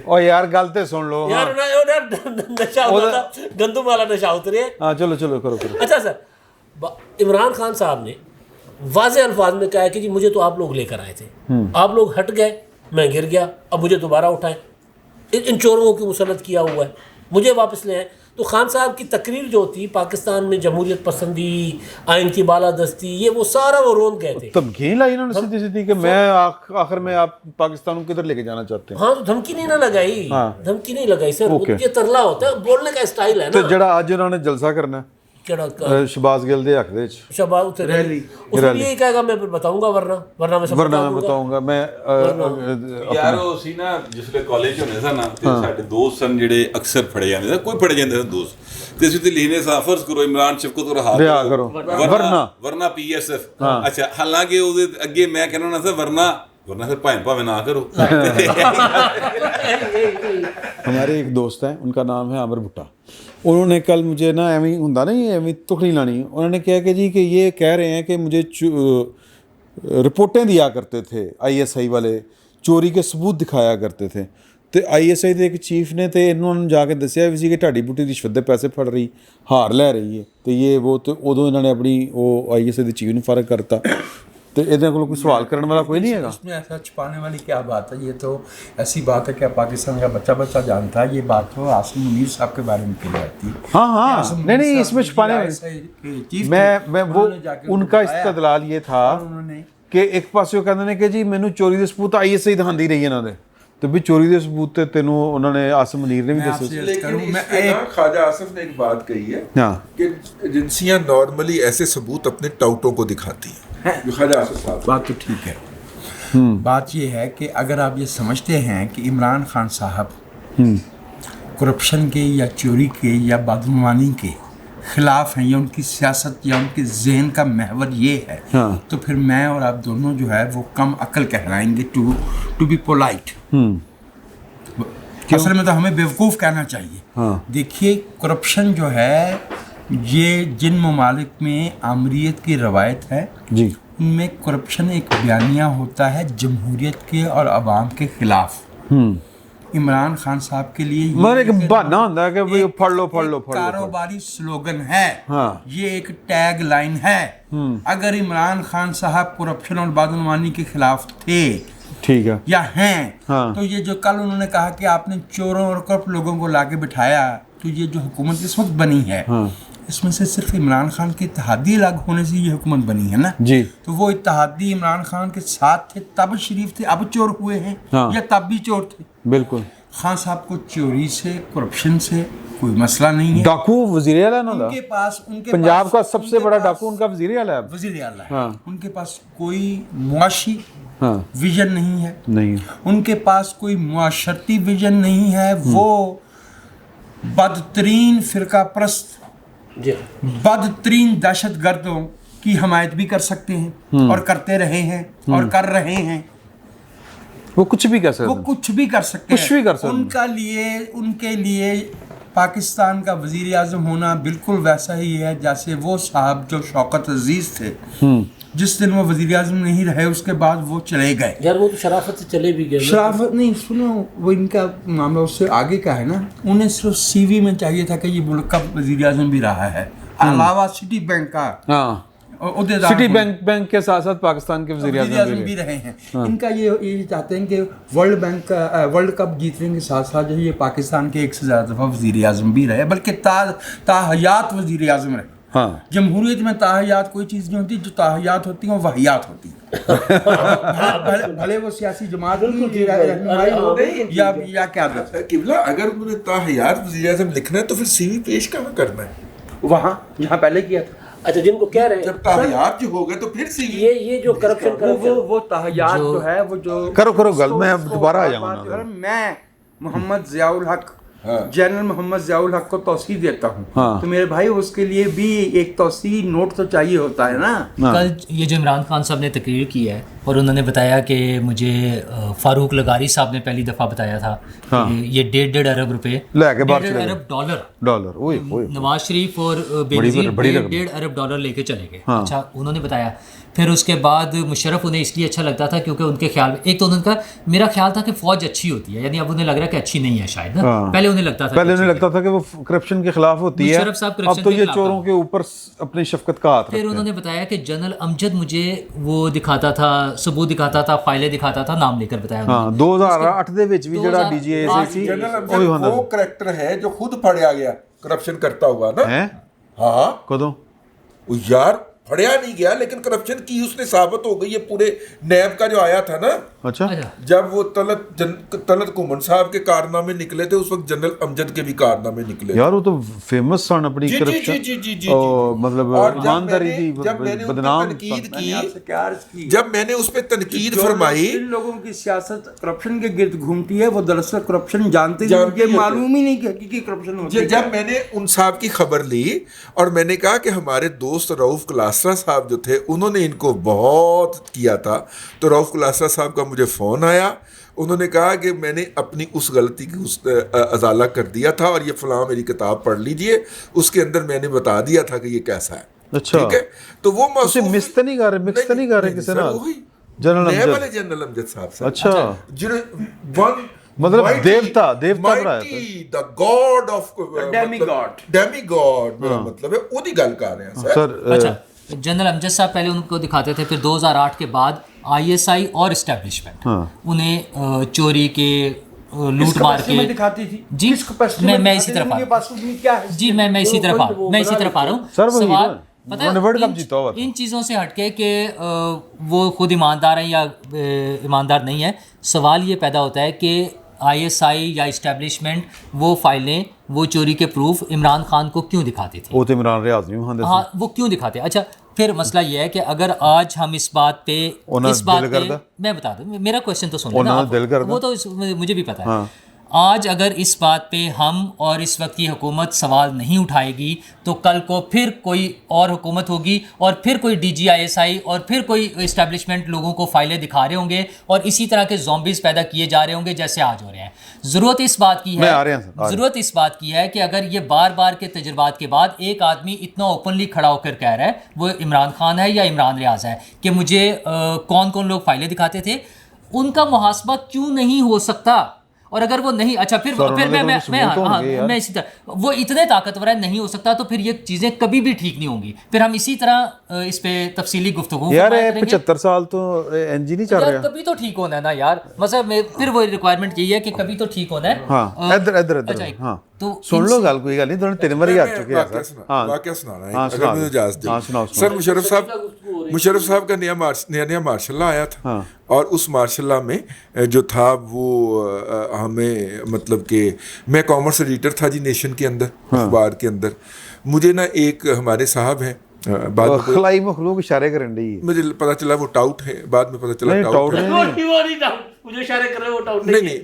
او یار گل تے سن لو. یار نشہ ہوتا تھا, گندم والا نشہ اترے. ہاں چلو چلو کرو کرو. اچھا سر, عمران خان صاحب نے واضح الفاظ میں کہا ہے کہ جی مجھے تو آپ لوگ لے کر آئے تھے, آپ لوگ ہٹ گئے, میں گر گیا, اب مجھے دوبارہ اٹھائیں, ان چوروں کی مسلط کیا ہوا ہے, مجھے واپس لے آئیں. تو خان صاحب کی تقریر جو تھی پاکستان میں جمہوریت پسندی, آئین کی بالادستی, یہ وہ سارا وہ روند گئے تھے. تب گھین لائی انہوں نے سیدھی سیدھی کہ میں آخر میں آپ پاکستان کو کدھر لے کے جانا چاہتے ہیں. ہاں تو دھمکی نہیں نہ لگائی, دھمکی نہیں لگائی سر, یہ ترلا ہوتا ہے, بولنے کا اسٹائل ہے نا. تو جڑا آج انہوں نے جلسہ کرنا ہے شہباز گل دے حق دے شہباز ریلی, اس میں یہی کہے گا میں پھر بتاؤں گا, ورنہ میں بتاؤں گا. میں یار وہ سی نا جسلے کالج ہونے سا نا تے ساڈے دوست سن جڑے اکثر پڑھے جاندے سن, کوئی پڑھے جاندے سن دوست, تے اسی تے لکھنے سا فرض کرو عمران شفقت اور ہاتھ رہا کرو ورنہ پی ایس ایف. اچھا حالانکہ او دے اگے میں کہنا نا سر ورنہ پھر پاویں نہ کرو. ہمارے ایک دوست ہیں, ان کا نام ہے عامر بھٹا. انہوں نے کل مجھے نا ایویں ہوندا نہیں ایویں تکڑی لانی, انہوں نے کہا کہ جی کہ یہ کہہ رہے ہیں کہ مجھے رپورٹیں دیا کرتے تھے آئی ایس آئی والے, چوری کے ثبوت دکھایا کرتے تھے. تو آئی ایس آئی دے ایک چیف نے تے انہوں نے جا کے دسیا بھی سی کہ ٹاڈی بوٹی رشوت دے پیسے پھڑ رہی, ہار لے رہی ہے. تو یہ وہ تو ادو انہوں نے اپنی وہ I S I they chief نے فرق کرتا. تو یہ کوئی سوال کرنے والا کوئی نہیں ہے گا. اس میں ایسا چھپانے والی کیا بات ہے؟ یہ تو ایسی بات ہے کہ پاکستان کا بچہ جانتا ہے. یہ بات تو عاصم منیر صاحب کے بارے میں کی جاتی ہے. ہاں نہیں اس میں چھپانے میں وہ ان کا استدلال یہ تھا کہ ایک پاس وہ کہتے ہیں کہ جی مینوں چوری دے ثبوت آئی ایس آئی دکھاندی رہی انہوں نے, تو بھی چوری دے ثبوت تے تینوں انہوں نے عاصم منیر نے بھی دسے. لیکن خواجہ آصف نے ایک بات کہی ہے کہ ایجنسیاں نارملی ایسے ثبوت اپنے ٹاؤٹوں کو دکھاتی ہیں. خواجہ آصف صاحب بات تو ٹھیک ہے. بات یہ ہے کہ اگر آپ یہ سمجھتے ہیں کہ عمران خان صاحب کرپشن کے یا چوری کے یا بدعنوانی کے خلاف ہیں, یا ان کی سیاست یا ان کے ذہن کا محور یہ ہے, تو پھر میں اور آپ دونوں جو ہے وہ کم عقل کہلائیں گے, ٹو بی پولائٹ. اصل میں تو ہمیں بیوقوف کہنا چاہیے. دیکھیے کرپشن جو ہے یہ جن ممالک میں آمریت کی روایت ہے جی, ان میں کرپشن ایک بیانیہ ہوتا ہے جمہوریت کے اور عوام کے خلاف. عمران خان صاحب کے لیے ایک بہانہ ہوتا ہے کہ پڑھ لو کاروباری سلوگن ہے, یہ ایک ٹیگ لائن ہے. اگر عمران خان صاحب کرپشن اور بدعنوانی کے خلاف تھے ٹھیک ہے یا ہیں, تو یہ جو کل انہوں نے کہا کہ آپ نے چوروں اور کرپٹ لوگوں کو لا کے بٹھایا, تو یہ جو حکومت اس وقت بنی ہے اس میں سے صرف عمران خان کے اتحادی الگ ہونے سے یہ حکومت بنی ہے نا جی. تو وہ اتحادی عمران خان کے ساتھ تھے تب شریف تھے, اب چور ہوئے ہیں, یا تب بھی چور تھے. بالکل. خان صاحب کو چوری سے کرپشن سے کوئی مسئلہ نہیں ہے. ڈاکو وزیر اعلیٰ نا, ان کے پاس پنجاب کا سب سے بڑا ڈاکو ان کا وزیر اعلیٰ ہے. وزیر اعلیٰ ان کے پاس کوئی معاشی ویژن نہیں ہے, ان کے پاس کوئی معاشرتی ویژن نہیں ہے. وہ بدترین فرقہ پرست, بدترین دہشت گردوں کی حمایت بھی کر سکتے ہیں اور کرتے رہے ہیں اور کر رہے ہیں. وہ کچھ بھی کر سکتے ہیں, وہ کچھ بھی کر سکتے ہیں. ان کے لیے پاکستان کا وزیر اعظم ہونا بالکل ویسا ہی ہے جیسے وہ صاحب جو شوکت عزیز تھے, جس دن وہ وزیر اعظم نہیں رہے اس کے بعد وہ چلے گئے. یار وہ تو شرافت سے چلے بھی گئے. شرافت نہیں, سنو, وہ ان کا معاملہ اس سے آگے کا ہے نا. انہیں صرف سی وی میں چاہیے تھا کہ یہ ملک کا وزیر اعظم بھی رہا ہے, علاوہ سٹی بینک کا, سٹی بینک کے ساتھ ساتھ پاکستان کے وزیر اعظم بھی رہے ہیں. ان کا یہ چاہتے ہیں کہ ورلڈ کپ جیتنے کے ساتھ ساتھ جو یہ پاکستان کے ایک سے زیادہ دفعہ وزیر اعظم بھی رہے, بلکہ تاحیات وزیر اعظم رہے. جمہوریت میں تاحیات کوئی چیز نہیں ہوتی, جو تاحیات ہوتی ہیں وہ واحیات ہوتی ہیں. بھلے وہ سیاسی جماعت یا کیا قبلہ, اگر انہوں نے تاحیات وزیر اعظم لکھنا ہے تو پھر سی وی پیش کہاں کرنا ہے, وہاں جہاں پہلے کیا تھا. اچھا, جن کو کہہ رہے ہیں جب تاحیات جو ہو گئے تو پھر سی وی, یہ جو کرپشن وہ تاحیات جو ہے وہ جو کرو گل, میں دوبارہ آ جاؤں گا. میں محمد ضیاء الحق, جنرل محمد ضیاء الحق کو توسیع دیتا ہوں, تو میرے بھائی اس کے لیے بھی ایک توسیع نوٹ تو چاہیے ہوتا ہے نا. کل یہ جو عمران خان صاحب نے تقریر کی ہے اور انہوں نے بتایا کہ مجھے فاروق لغاری صاحب نے پہلی دفعہ بتایا تھا کہ یہ 1.5 ارب روپے لے کے باہر 1.5 چلے ارب ڈالر نواز شریف اور بینظیر 1.5 ارب ڈالر لے کے چلے گئے. اچھا انہوں نے بتایا. پھر اس کے بعد مشرف انہیں اس لیے اچھا لگتا تھا کیونکہ ان کے خیال میں ایک تو انہوں نے کہا میرا خیال تھا کہ فوج اچھی ہوتی ہے, یعنی اب انہیں لگ رہا ہے کہ اچھی نہیں ہے شاید نا, پہلے انہیں لگتا تھا کہ وہ کرپشن کے خلاف ہوتی ہے, اب تو یہ چوروں کے اوپر اپنی شفقت کا ہاتھ رکھتے ہیں. پھر انہوں نے بتایا کہ جنرل امجد مجھے وہ دکھاتا تھا, ثبوت دکھاتا تھا, فائلیں دکھاتا تھا, نام لے کر بتایا. 2008 ਦੇ ਵਿੱਚ ਵੀ ਜਿਹੜਾ DGA ਸੀ وہ کریکٹر ہے جو خود پھڑیا گیا کرپشن کرتا ہوا نا. ہاں کدوں یار پھڑیا نہیں گیا لیکن کرپشن کی اس نے ثابت ہو گئی. یہ پورے نیب کا جو آیا تھا نا, اچھا جب وہ طلعت گھمن صاحب کے کارنامے نکلے تھے اس وقت جنرل امجد کے بھی کارنامے نکلے. یار وہ تو فیمس سن اپنی کرپشن, مطلب ایمانداری دی بدنام. جب میں نے اس پہ تنقید فرمائی, جن لوگوں کی سیاست کرپشن کے گرد گھومتی ہے وہ دراصل کرپشن جانتے ہیں, معلوم ہی نہیں کہ حقیقی کرپشن ہوتی ہے. جب میں نے ان صاحب کی خبر لی اور میں نے کہا کہ ہمارے دوست رؤف کلاسرا صاحب جو تھے انہوں نے ان کو بہت کیا تھا, تو رؤف کلاسرا صاحب کا مجھے فون آیا. انہوں نے کہا کہ میں نے اپنی اس غلطی کی ازالہ کر دیا تھا اور یہ فلاں میری کتاب پڑھ لیجئے, اس کے اندر میں نے بتا دیا تھا کہ یہ کیسا ہے. اچھا ٹھیک ہے, تو وہ مکس تو نہیں کر رہے کسی نال جنرل امجد صاحب سے. اچھا مطلب دیوتا بنایا the God of demi God میرا مطلب ہے وہی گل کر رہے ہیں سر. اچھا جنرل امجد صاحب پہلے ان کو دکھاتے تھے, پھر 2008 کے بعد ISI اور اسٹیبلشمنٹ انہیں چوری کے لوٹ مار کے دکھاتی تھی. جی میں اسی طرف میں اسی طرف آ رہا ہوں. سوال پتہ ہے ان چیزوں سے ہٹ کے کہ وہ خود ایماندار ہیں یا ایماندار نہیں ہے, سوال یہ پیدا ہوتا ہے کہ ISI یا اسٹیبلشمنٹ وہ فائلیں وہ چوری کے پروف عمران خان کو کیوں دکھاتے تھے؟ وہ تو عمران ریاض نہیں ہاں ہاں وہ کیوں دکھاتے؟ اچھا پھر مسئلہ یہ ہے کہ اگر آج ہم اس بات پہ میں بتا دوں, میرا کوشچن تو سن لینا, وہ تو مجھے بھی پتا ہے. آج اگر اس بات پہ ہم اور اس وقت کی حکومت سوال نہیں اٹھائے گی تو کل کو پھر کوئی اور حکومت ہوگی اور پھر کوئی DG ISI اور پھر کوئی اسٹیبلشمنٹ لوگوں کو فائلیں دکھا رہے ہوں گے اور اسی طرح کے زومبیز پیدا کیے جا رہے ہوں گے جیسے آج ہو رہے ہیں. ضرورت اس بات کی ہے کہ اگر یہ بار بار کے تجربات کے بعد ایک آدمی اتنا اوپنلی کھڑا ہو کر کہہ رہا ہے, وہ عمران خان ہے یا عمران ریاض ہے, کہ مجھے کون کون لوگ فائلیں دکھاتے تھے, ان کا محاسبہ کیوں نہیں ہو سکتا؟ اور اگر وہ نہیں, اچھا پھر میں اسی طرح, وہ اتنے طاقتور ہے نہیں ہو سکتا, تو پھر یہ چیزیں کبھی بھی ٹھیک نہیں ہوں گی. پھر ہم اسی طرح اس پہ تفصیلی گفتگو یار 75 سال تو NG نہیں چل رہا, کبھی تو ٹھیک ہونا ہے نا یار. مطلب پھر وہ ریکوائرمنٹ یہی ہے کہ کبھی تو ٹھیک ہونا ہے. ہاں ادھر ہاں تو سن لو گل, کوئی گل نہیں, تھوڑے 3 بار آ چکے ہیں سر. واقعہ سنانا ہے اگر مجھے اجازت دیں سر. مشرف صاحب کا نیا مارشاء اللہ آیا تھا, اور اس مارشاء اللہ میں جو تھا وہ ہمیں مطلب کہ میں کامرس ایڈیٹر تھا جی نیشن کے اندر, اخبار کے اندر. مجھے نا ایک ہمارے صاحب ہیں خلائی مخلوق اشارے کرن دی, مجھے پتا چلا وہ ٹاؤٹ ہے, بعد میں پتا چلا ٹاؤٹ نہیں.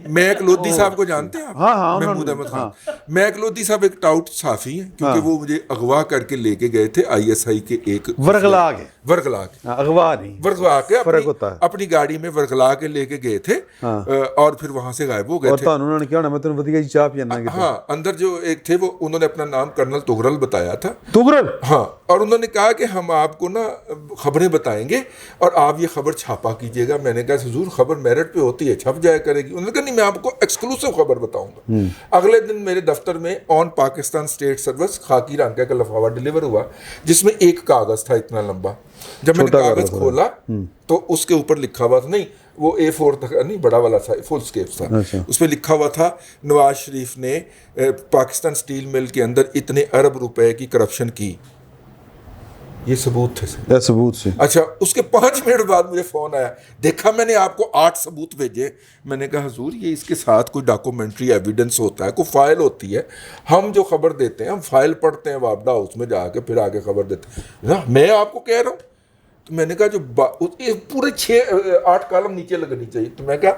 میک لودھی صاحب کو جانتے ہیں آپ؟ محمود احمد خان. میک لودھی صاحب ایک ٹاؤٹ صحافی ہیں, کیونکہ وہ مجھے اغوا کر کے لے کے گئے تھے ISI کے ایک ورغلا کے اپنی گاڑی میں ورغلا کے لے کے گئے تھے, اور پھر وہاں سے غائب ہو گئے تھے. انہوں نے کیا ہونا, میں تمہیں ودیا جی چاہ پینا. ہاں اندر جو ایک تھے وہ انہوں نے اپنا نام کرنل تغرل بتایا تھا. تغرل ہاں, اور انہوں نے کہا کہ ہم آپ کو نا خبریں بتائیں گے اور آپ یہ خبر چھاپا کیجیے گا. میں نے کہا حضور خبر میرٹ پہ ہوتی ہے, چھپ جایا کرے گی. انہوں نے کہا نہیں, میں آپ کو ایکسکلوسیو خبر بتاؤں گا. اگلے دن میرے دفتر میں آن پاکستان اسٹیٹ سروس خاکی رنگ کا لفافہ ڈلیور ہوا, جس میں ایک کاغذ تھا اتنا لمبا. جب میں نے کاغذ کھولا تو اس کے اوپر لکھا ہوا تھا, نہیں وہ A4 تک نہیں, بڑا والا تھا, فل اسکیپ تھا. اس پہ لکھا ہوا تھا نواز شریف نے پاکستان اسٹیل مل کے اندر اتنے ارب روپے کی کرپشن کی. یہ ثبوت تھے, ثبوت سے. اچھا اس کے 5 منٹ بعد مجھے فون آیا, دیکھا میں نے آپ کو 8 ثبوت بھیجے. میں نے کہا حضور یہ اس کے ساتھ کوئی ڈاکومنٹری ایویڈنس ہوتا ہے, کوئی فائل ہوتی ہے. ہم جو خبر دیتے ہیں ہم فائل پڑھتے ہیں وابڈا ہاؤس میں جا کے, پھر آگے خبر دیتے ہیں. میں آپ کو کہہ رہا ہوں میں نے کہا جو پورے 6-8 کالم نیچے لگنی چاہیے. تو میں کہا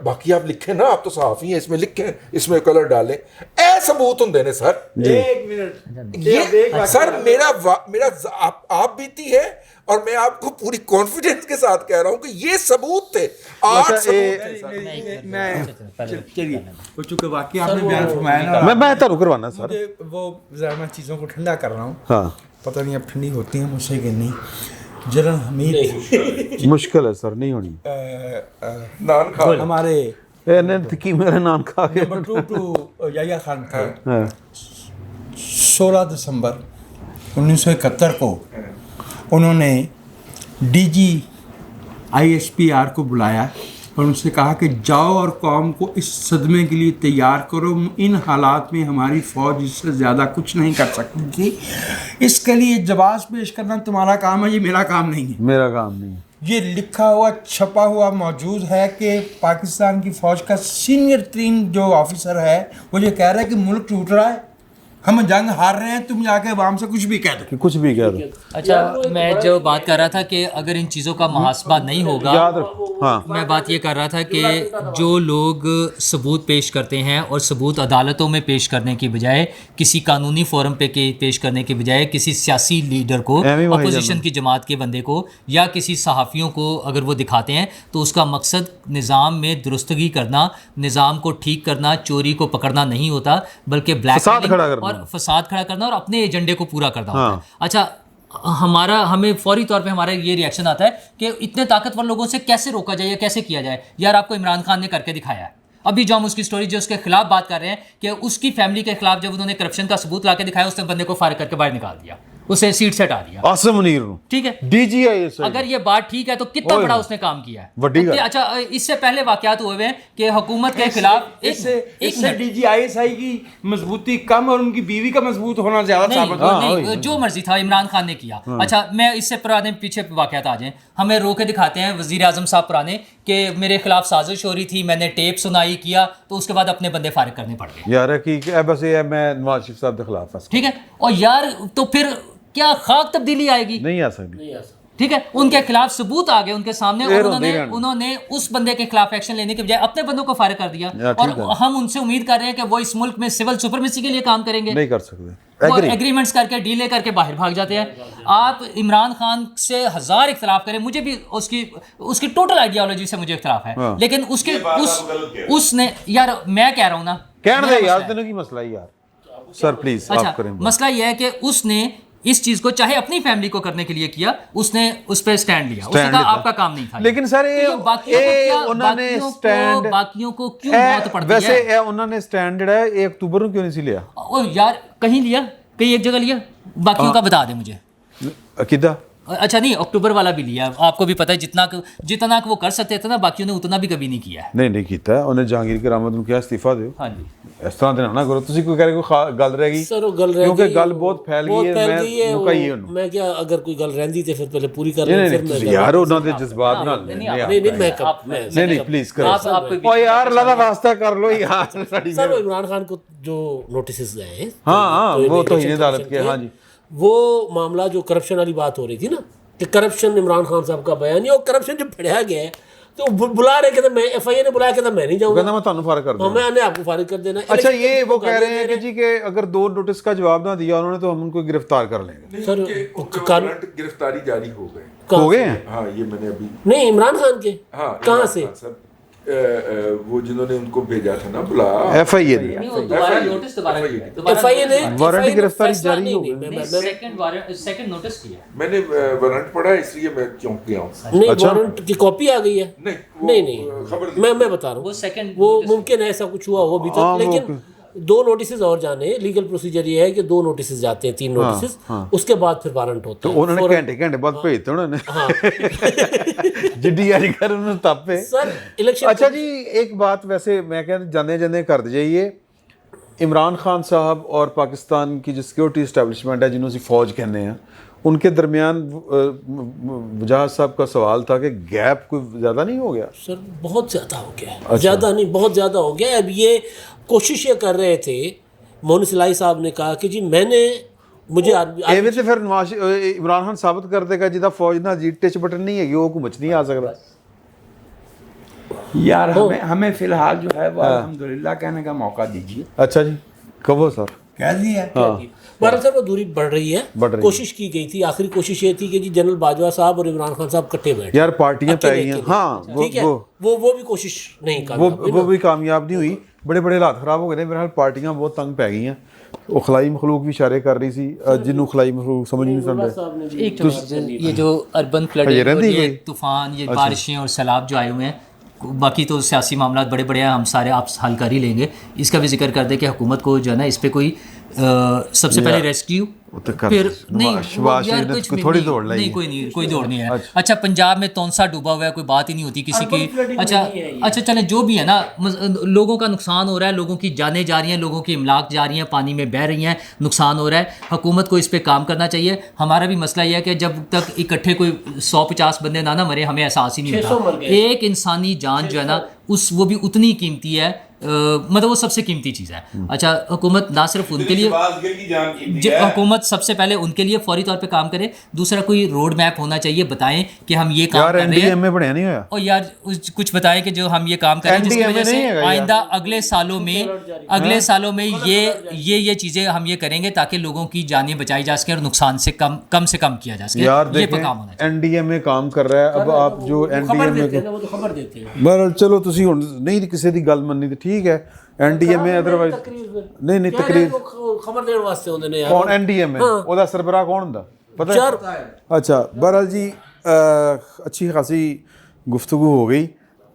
باقی آپ لکھیں نا, آپ تو صحافی ہیں, اس میں لکھیں, اس میں کلر ڈالیں. اے ثبوت ہوں نے سر. ایک منٹ یہ سر میرا آپ بیتی ہے, اور میں آپ کو پوری کانفیڈنس کے ساتھ کہہ رہا ہوں کہ یہ ثبوت تھے. 8 چلیے وہ چونکہ واقعی آپ نے بیان فرمایا نا, میں تعلق کروانا سر, وہ ذرا میں چیزوں کو ٹھنڈا کر رہا ہوں. ہاں پتہ نہیں اب ٹھنڈی ہوتی ہیں مجھ سے کہ نہیں. جنرل حمید مشکل ہے سر, نہیں ہونی. نان کھا ہمارے میرا نام کھا کے نمبر 2 ٹو یحییٰ خان تھے. 16 دسمبر 1971 کو انہوں نے DGISPR کو بلایا اور ان سے کہا کہ جاؤ اور قوم کو اس صدمے کے لیے تیار کرو. ان حالات میں ہماری فوج اس سے زیادہ کچھ نہیں کر سکتی تھی. اس کے لیے جواز پیش کرنا تمہارا کام ہے, یہ میرا کام نہیں ہے. میرا کام نہیں ہے. یہ لکھا ہوا چھپا ہوا موجود ہے کہ پاکستان کی فوج کا سینئر ترین جو آفیسر ہے وہ یہ کہہ رہا ہے کہ ملک ٹوٹ رہا ہے, ہم جنگ ہار رہے ہیں, تم جا کے عوام سے کچھ بھی کہہ دو, کچھ بھی کہہ دو. اچھا میں جو بات کر رہا تھا کہ اگر ان چیزوں کا محاسبہ نہیں ہوگا, یاد رکھو. ہاں میں بات یہ کر رہا تھا کہ جو لوگ ثبوت پیش کرتے ہیں اور ثبوت عدالتوں میں پیش کرنے کی بجائے, کسی قانونی فورم پہ پیش کرنے کی بجائے, کسی سیاسی لیڈر کو, اپوزیشن کی جماعت کے بندے کو یا کسی صحافیوں کو اگر وہ دکھاتے ہیں تو اس کا مقصد نظام میں درستگی کرنا, نظام کو ٹھیک کرنا, چوری کو پکڑنا نہیں ہوتا, بلکہ بلیک اور فساد کھڑا کرنا اور اپنے ایجنڈے کو پورا کرنا ہوتا ہے. اچھا ہمیں فوری طور پہ ہمارا یہ ریئیکشن آتا ہے کہ اتنے طاقتور لوگوں سے کیسے روکا جائے یا کیسے کیا جائے. یار آپ کو عمران خان نے کر کے دکھایا ہے. ابھی جو ہم اس کی سٹوری جو اس کے خلاف بات کر رہے ہیں کہ اس کی فیملی کے خلاف جب انہوں نے کرپشن کا ثبوت لا کے دکھایا, اس نے بندے کو فارغ کر کے باہر نکال دیا, اسے سیٹ سے ہٹا دیا. عاصم منیر, ٹھیک ہے, اگر یہ بات ٹھیک ہے تو کتنا بڑا اس نے کام کیا ہے. اچھا اس سے پہلے واقعات ہوئے ہیں کہ حکومت کے خلاف اس سے DGISI کی مضبوطی کم اور ان کی بیوی کا مضبوط ہونا زیادہ ثابت نہیں, جو مرضی تھا عمران خان نے کیا. اچھا میں اس سے پرانے پیچھے واقعات آ جائیں, ہمیں رو کے دکھاتے ہیں وزیر اعظم صاحب پرانے کہ میرے خلاف سازش ہو رہی تھی, میں نے ٹیپ سنائی کیا, تو اس کے بعد اپنے بندے فارغ کرنے پڑ گئے. یار کہ بس یہ میں نواز شریف صاحب کے خلاف, ٹھیک ہے, اور یار تو پھر کیا خاک تبدیلی آئے گی؟ نہیں آ سکتی. ٹھیک ہے, ان کے خلاف ثبوت آ گئے ان کے سامنے, اور انہوں نے اس بندے کے خلاف ایکشن لینے کے بجائے اپنے بندوں کو فارغ کر دیا, اور ہم ان سے امید کر رہے ہیں کہ وہ اس ملک میں سول سپرمیسی کے لیے کام کریں گے. نہیں کر سکتے, وہ ایگریمنٹس کر کے ڈیلے کر کے باہر بھاگ جاتے ہیں. آپ عمران خان سے 1000 اختلاف کریں, مجھے بھی اس کی ٹوٹل آئیڈیالوجی سے مجھے اختلاف ہے, لیکن اس نے, یار میں کہہ رہا ہوں نا, کہنے دے یار, تینوں کی مسئلہ ہے یار سر پلیز آپ کریں. مسئلہ یہ ہے کہ اس نے اس چیز کو چاہے اپنی فیملی کو کرنے کے لیے کیا, اس نے اس پہ سٹینڈ لیا, اس نے کہا آپ کا کام نہیں تھا. لیکن سر باقیوں کو کیوں موت پڑتی ہے؟ ویسے انہوں نے سٹینڈ ہے 1 اکتوبر کو کیوں نہیں سی لیا؟ یار کہیں لیا, کہیں ایک جگہ لیا, باقیوں کا بتا دیں مجھے. عقیدہ اچھا نہیں, اکتوبر والا بھی لیا, آپ کو بھی پتہ ہے جتنا وہ کر سکتے تھے نا, باقیوں نے اتنا بھی کبھی نہیں کیا ہے. نہیں کیتا, انہیں جہانگیر کرامت نوں کیا استعفیٰ دیو. ہاں جی, اس طرح نہ کرو, تسی کوئی کہہ رہے کوئی گل رہ گئی, کیونکہ گل بہت پھیل گئی ہے. میں کیا اگر کوئی گل رہندی تے پھر پہلے پوری کر لیں. یار انہاں دے جذبات نال نہیں پلیز کرو او یار, اللہ دا واسطہ کر لو یار. سر عمران خان کو جو نوٹسز گئے ہیں, ہاں وہ تو ہی عدالت کے, ہاں جی, وہ معاملہ جو کرپشن والی بات ہو رہی تھی نا, کہ کرپشن عمران خان صاحب کا بیان نہیں, اور کرپشن جب پڑھایا گیا ہے تو بلا رہے کہ میں FIA نے بلایا کہ میں نہیں جاؤں گا, میں تمہیں فارغ کر دوں, میں نے آپ کو فارغ کر دینا. اچھا یہ وہ کہہ رہے ہیں کہ جی کہ اگر 2 نوٹس کا جواب نہ دیا انہوں نے تو ہم ان کو گرفتار کر لیں گے. سر گرفتاری جاری ہو گئے, ہو گئے ہیں. ہاں یہ میں نے ابھی, نہیں عمران خان کے کہاں سے, وہ جنہوں نے ان کو بھیجا تھا نا بلا, FIA نے وارنٹ گرفتاری جاری ہو گئی. سیکنڈ نوٹس کیا, میں نے وارنٹ پڑھا اس لیے میں چونک گیا ہوں. نہیں وارنٹ کی کاپی آ گئی ہے, نہیں میں بتا رہا ہوں, وہ ممکن ہے ایسا کچھ ہوا ہو ابھی تک, لیکن 2 نوٹسز اور جانے. لیگل پروسیجر یہ ہے کہ 2 نوٹسز جاتے ہیں, 3 نوٹسز, اس کے بعد پھر وارنٹ ہوتا ہے. تو انہوں نے گھنٹے بعد بھیجتے انہوں نے جڈی یاری کر انہوں نے تب پہ. سر الیکشن, اچھا جی ایک بات ویسے میں کہہ جانے کر دیجیے, عمران خان صاحب اور پاکستان کی جو سیکورٹی اسٹیبلشمنٹ ہے جنہوں سے فوج کہنے ہیں, ان کے درمیان وجاہت صاحب کا سوال تھا کہ گیپ کوئی زیادہ نہیں ہو گیا؟ سر بہت زیادہ ہو گیا ہے, زیادہ نہیں بہت زیادہ ہو گیا. اب یہ کوشش یہ کر رہے تھے, مونس الہی صاحب نے کہا کہ جی میں نے مجھے ایویں تے پھر نواز عمران خان ثابت کر دے گا جدا فوج نہ جی ٹچ بٹن نہیں ہے وہ حکومت نہیں آ سکتا. یار ہمیں فی الحال جو ہے وہ الحمدللہ کہنے کا موقع دیجیے. اچھا جی کہو سر. کہہ دیا بہرحال سر وہ دوری بڑھ رہی ہے. کوشش کی گئی تھی, آخری کوشش یہ تھی کہ جی جنرل باجوہ صاحب اور عمران خان صاحب کٹے بیٹھے یار پارٹیاں پہ گئی ہیں. ہاں ٹھیک ہے, وہ بھی کوشش نہیں کر وہ بھی کامیاب نہیں ہوئی. بڑے بڑے حالات خراب ہو گئے تھے. بہرحال پارٹیاں بہت تنگ پہ گئی ہیں. وہ خلائی مخلوق بھی اشارے کر رہی تھی جنوں خلائی مخلوق سمجھ نہیں سن رہے. ایک یہ جو اربن فلڈ, یہ طوفان, یہ بارشیں اور سیلاب جو آئے ہوئے ہیں, باقی تو سیاسی معاملات بڑے بڑے ہیں, ہم سارے آپ حل کر ہی لیں گے. اس کا بھی ذکر کر دیں کہ حکومت کو جو ہے نا اس پہ کوئی سب سے پہلے ریسکیو, پھر نہیں کوئی دوڑ نہیں ہے. اچھا پنجاب میں تونسا ڈوبا ہوا ہے, کوئی بات ہی نہیں ہوتی کسی کی. اچھا چلیں جو بھی ہے نا, لوگوں کا نقصان ہو رہا ہے, لوگوں کی جانیں جا رہی ہیں, لوگوں کی املاک جا رہی ہیں, پانی میں بہہ رہی ہیں, نقصان ہو رہا ہے. حکومت کو اس پہ کام کرنا چاہیے. ہمارا بھی مسئلہ یہ ہے کہ جب تک اکٹھے کوئی 150 بندے نہ مرے ہمیں احساس ہی نہیں ہوتا. ایک انسانی جان جو ہے نا وہ بھی اتنی قیمتی ہے, مطلب وہ سب سے قیمتی چیز ہے. اچھا حکومت نہ صرف ان کے لیے, حکومت سب سے پہلے ان کے لیے فوری طور پہ کام کرے. دوسرا کوئی روڈ میپ ہونا چاہیے, بتائیں کہ ہم یہ کام کر رہے ہیں, اور یار کچھ بتائیں کہ جو ہم یہ کام کر رہے ہیں جس کی وجہ سے آئندہ اگلے سالوں میں یہ چیزیں ہم یہ کریں گے تاکہ لوگوں کی جانیں بچائی جا سکیں اور نقصان سے کم کیا جا سکے. یہ پہ کام ہونا چاہیے. این ڈی ایم اے کام کر رہا ہے. اب آپ جو این ڈی ایم اے وہ تو خبر دیتے ہیں. بہرحال چلو تسی ہن نہیں کسی دی گل مننی تے ٹھیک ہے. این ڈی ایم اے ادروائز نہیں تقریر خبر دین واسطے ہوندے نے. کون این ڈی ایم اے او دا سربراہ کون ہوندا پتہ ہے؟ اچھا بہرحال جی اچھی خاصی گفتگو ہو گئی.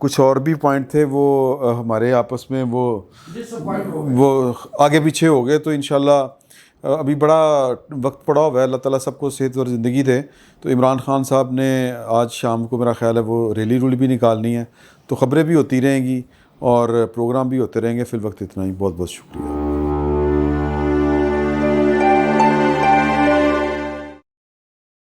کچھ اور بھی پوائنٹ تھے وہ ہمارے آپس میں وہ آگے پیچھے ہو گئے. تو انشاءاللہ ابھی بڑا وقت پڑا ہوا ہے. اللہ تعالیٰ سب کو صحت اور زندگی دے. تو عمران خان صاحب نے آج شام کو میرا خیال ہے وہ ریلی بھی نکالنی ہے. تو خبریں بھی ہوتی رہیں گی اور پروگرام بھی ہوتے رہیں گے. فی الوقت اتنا ہی. بہت بہت شکریہ.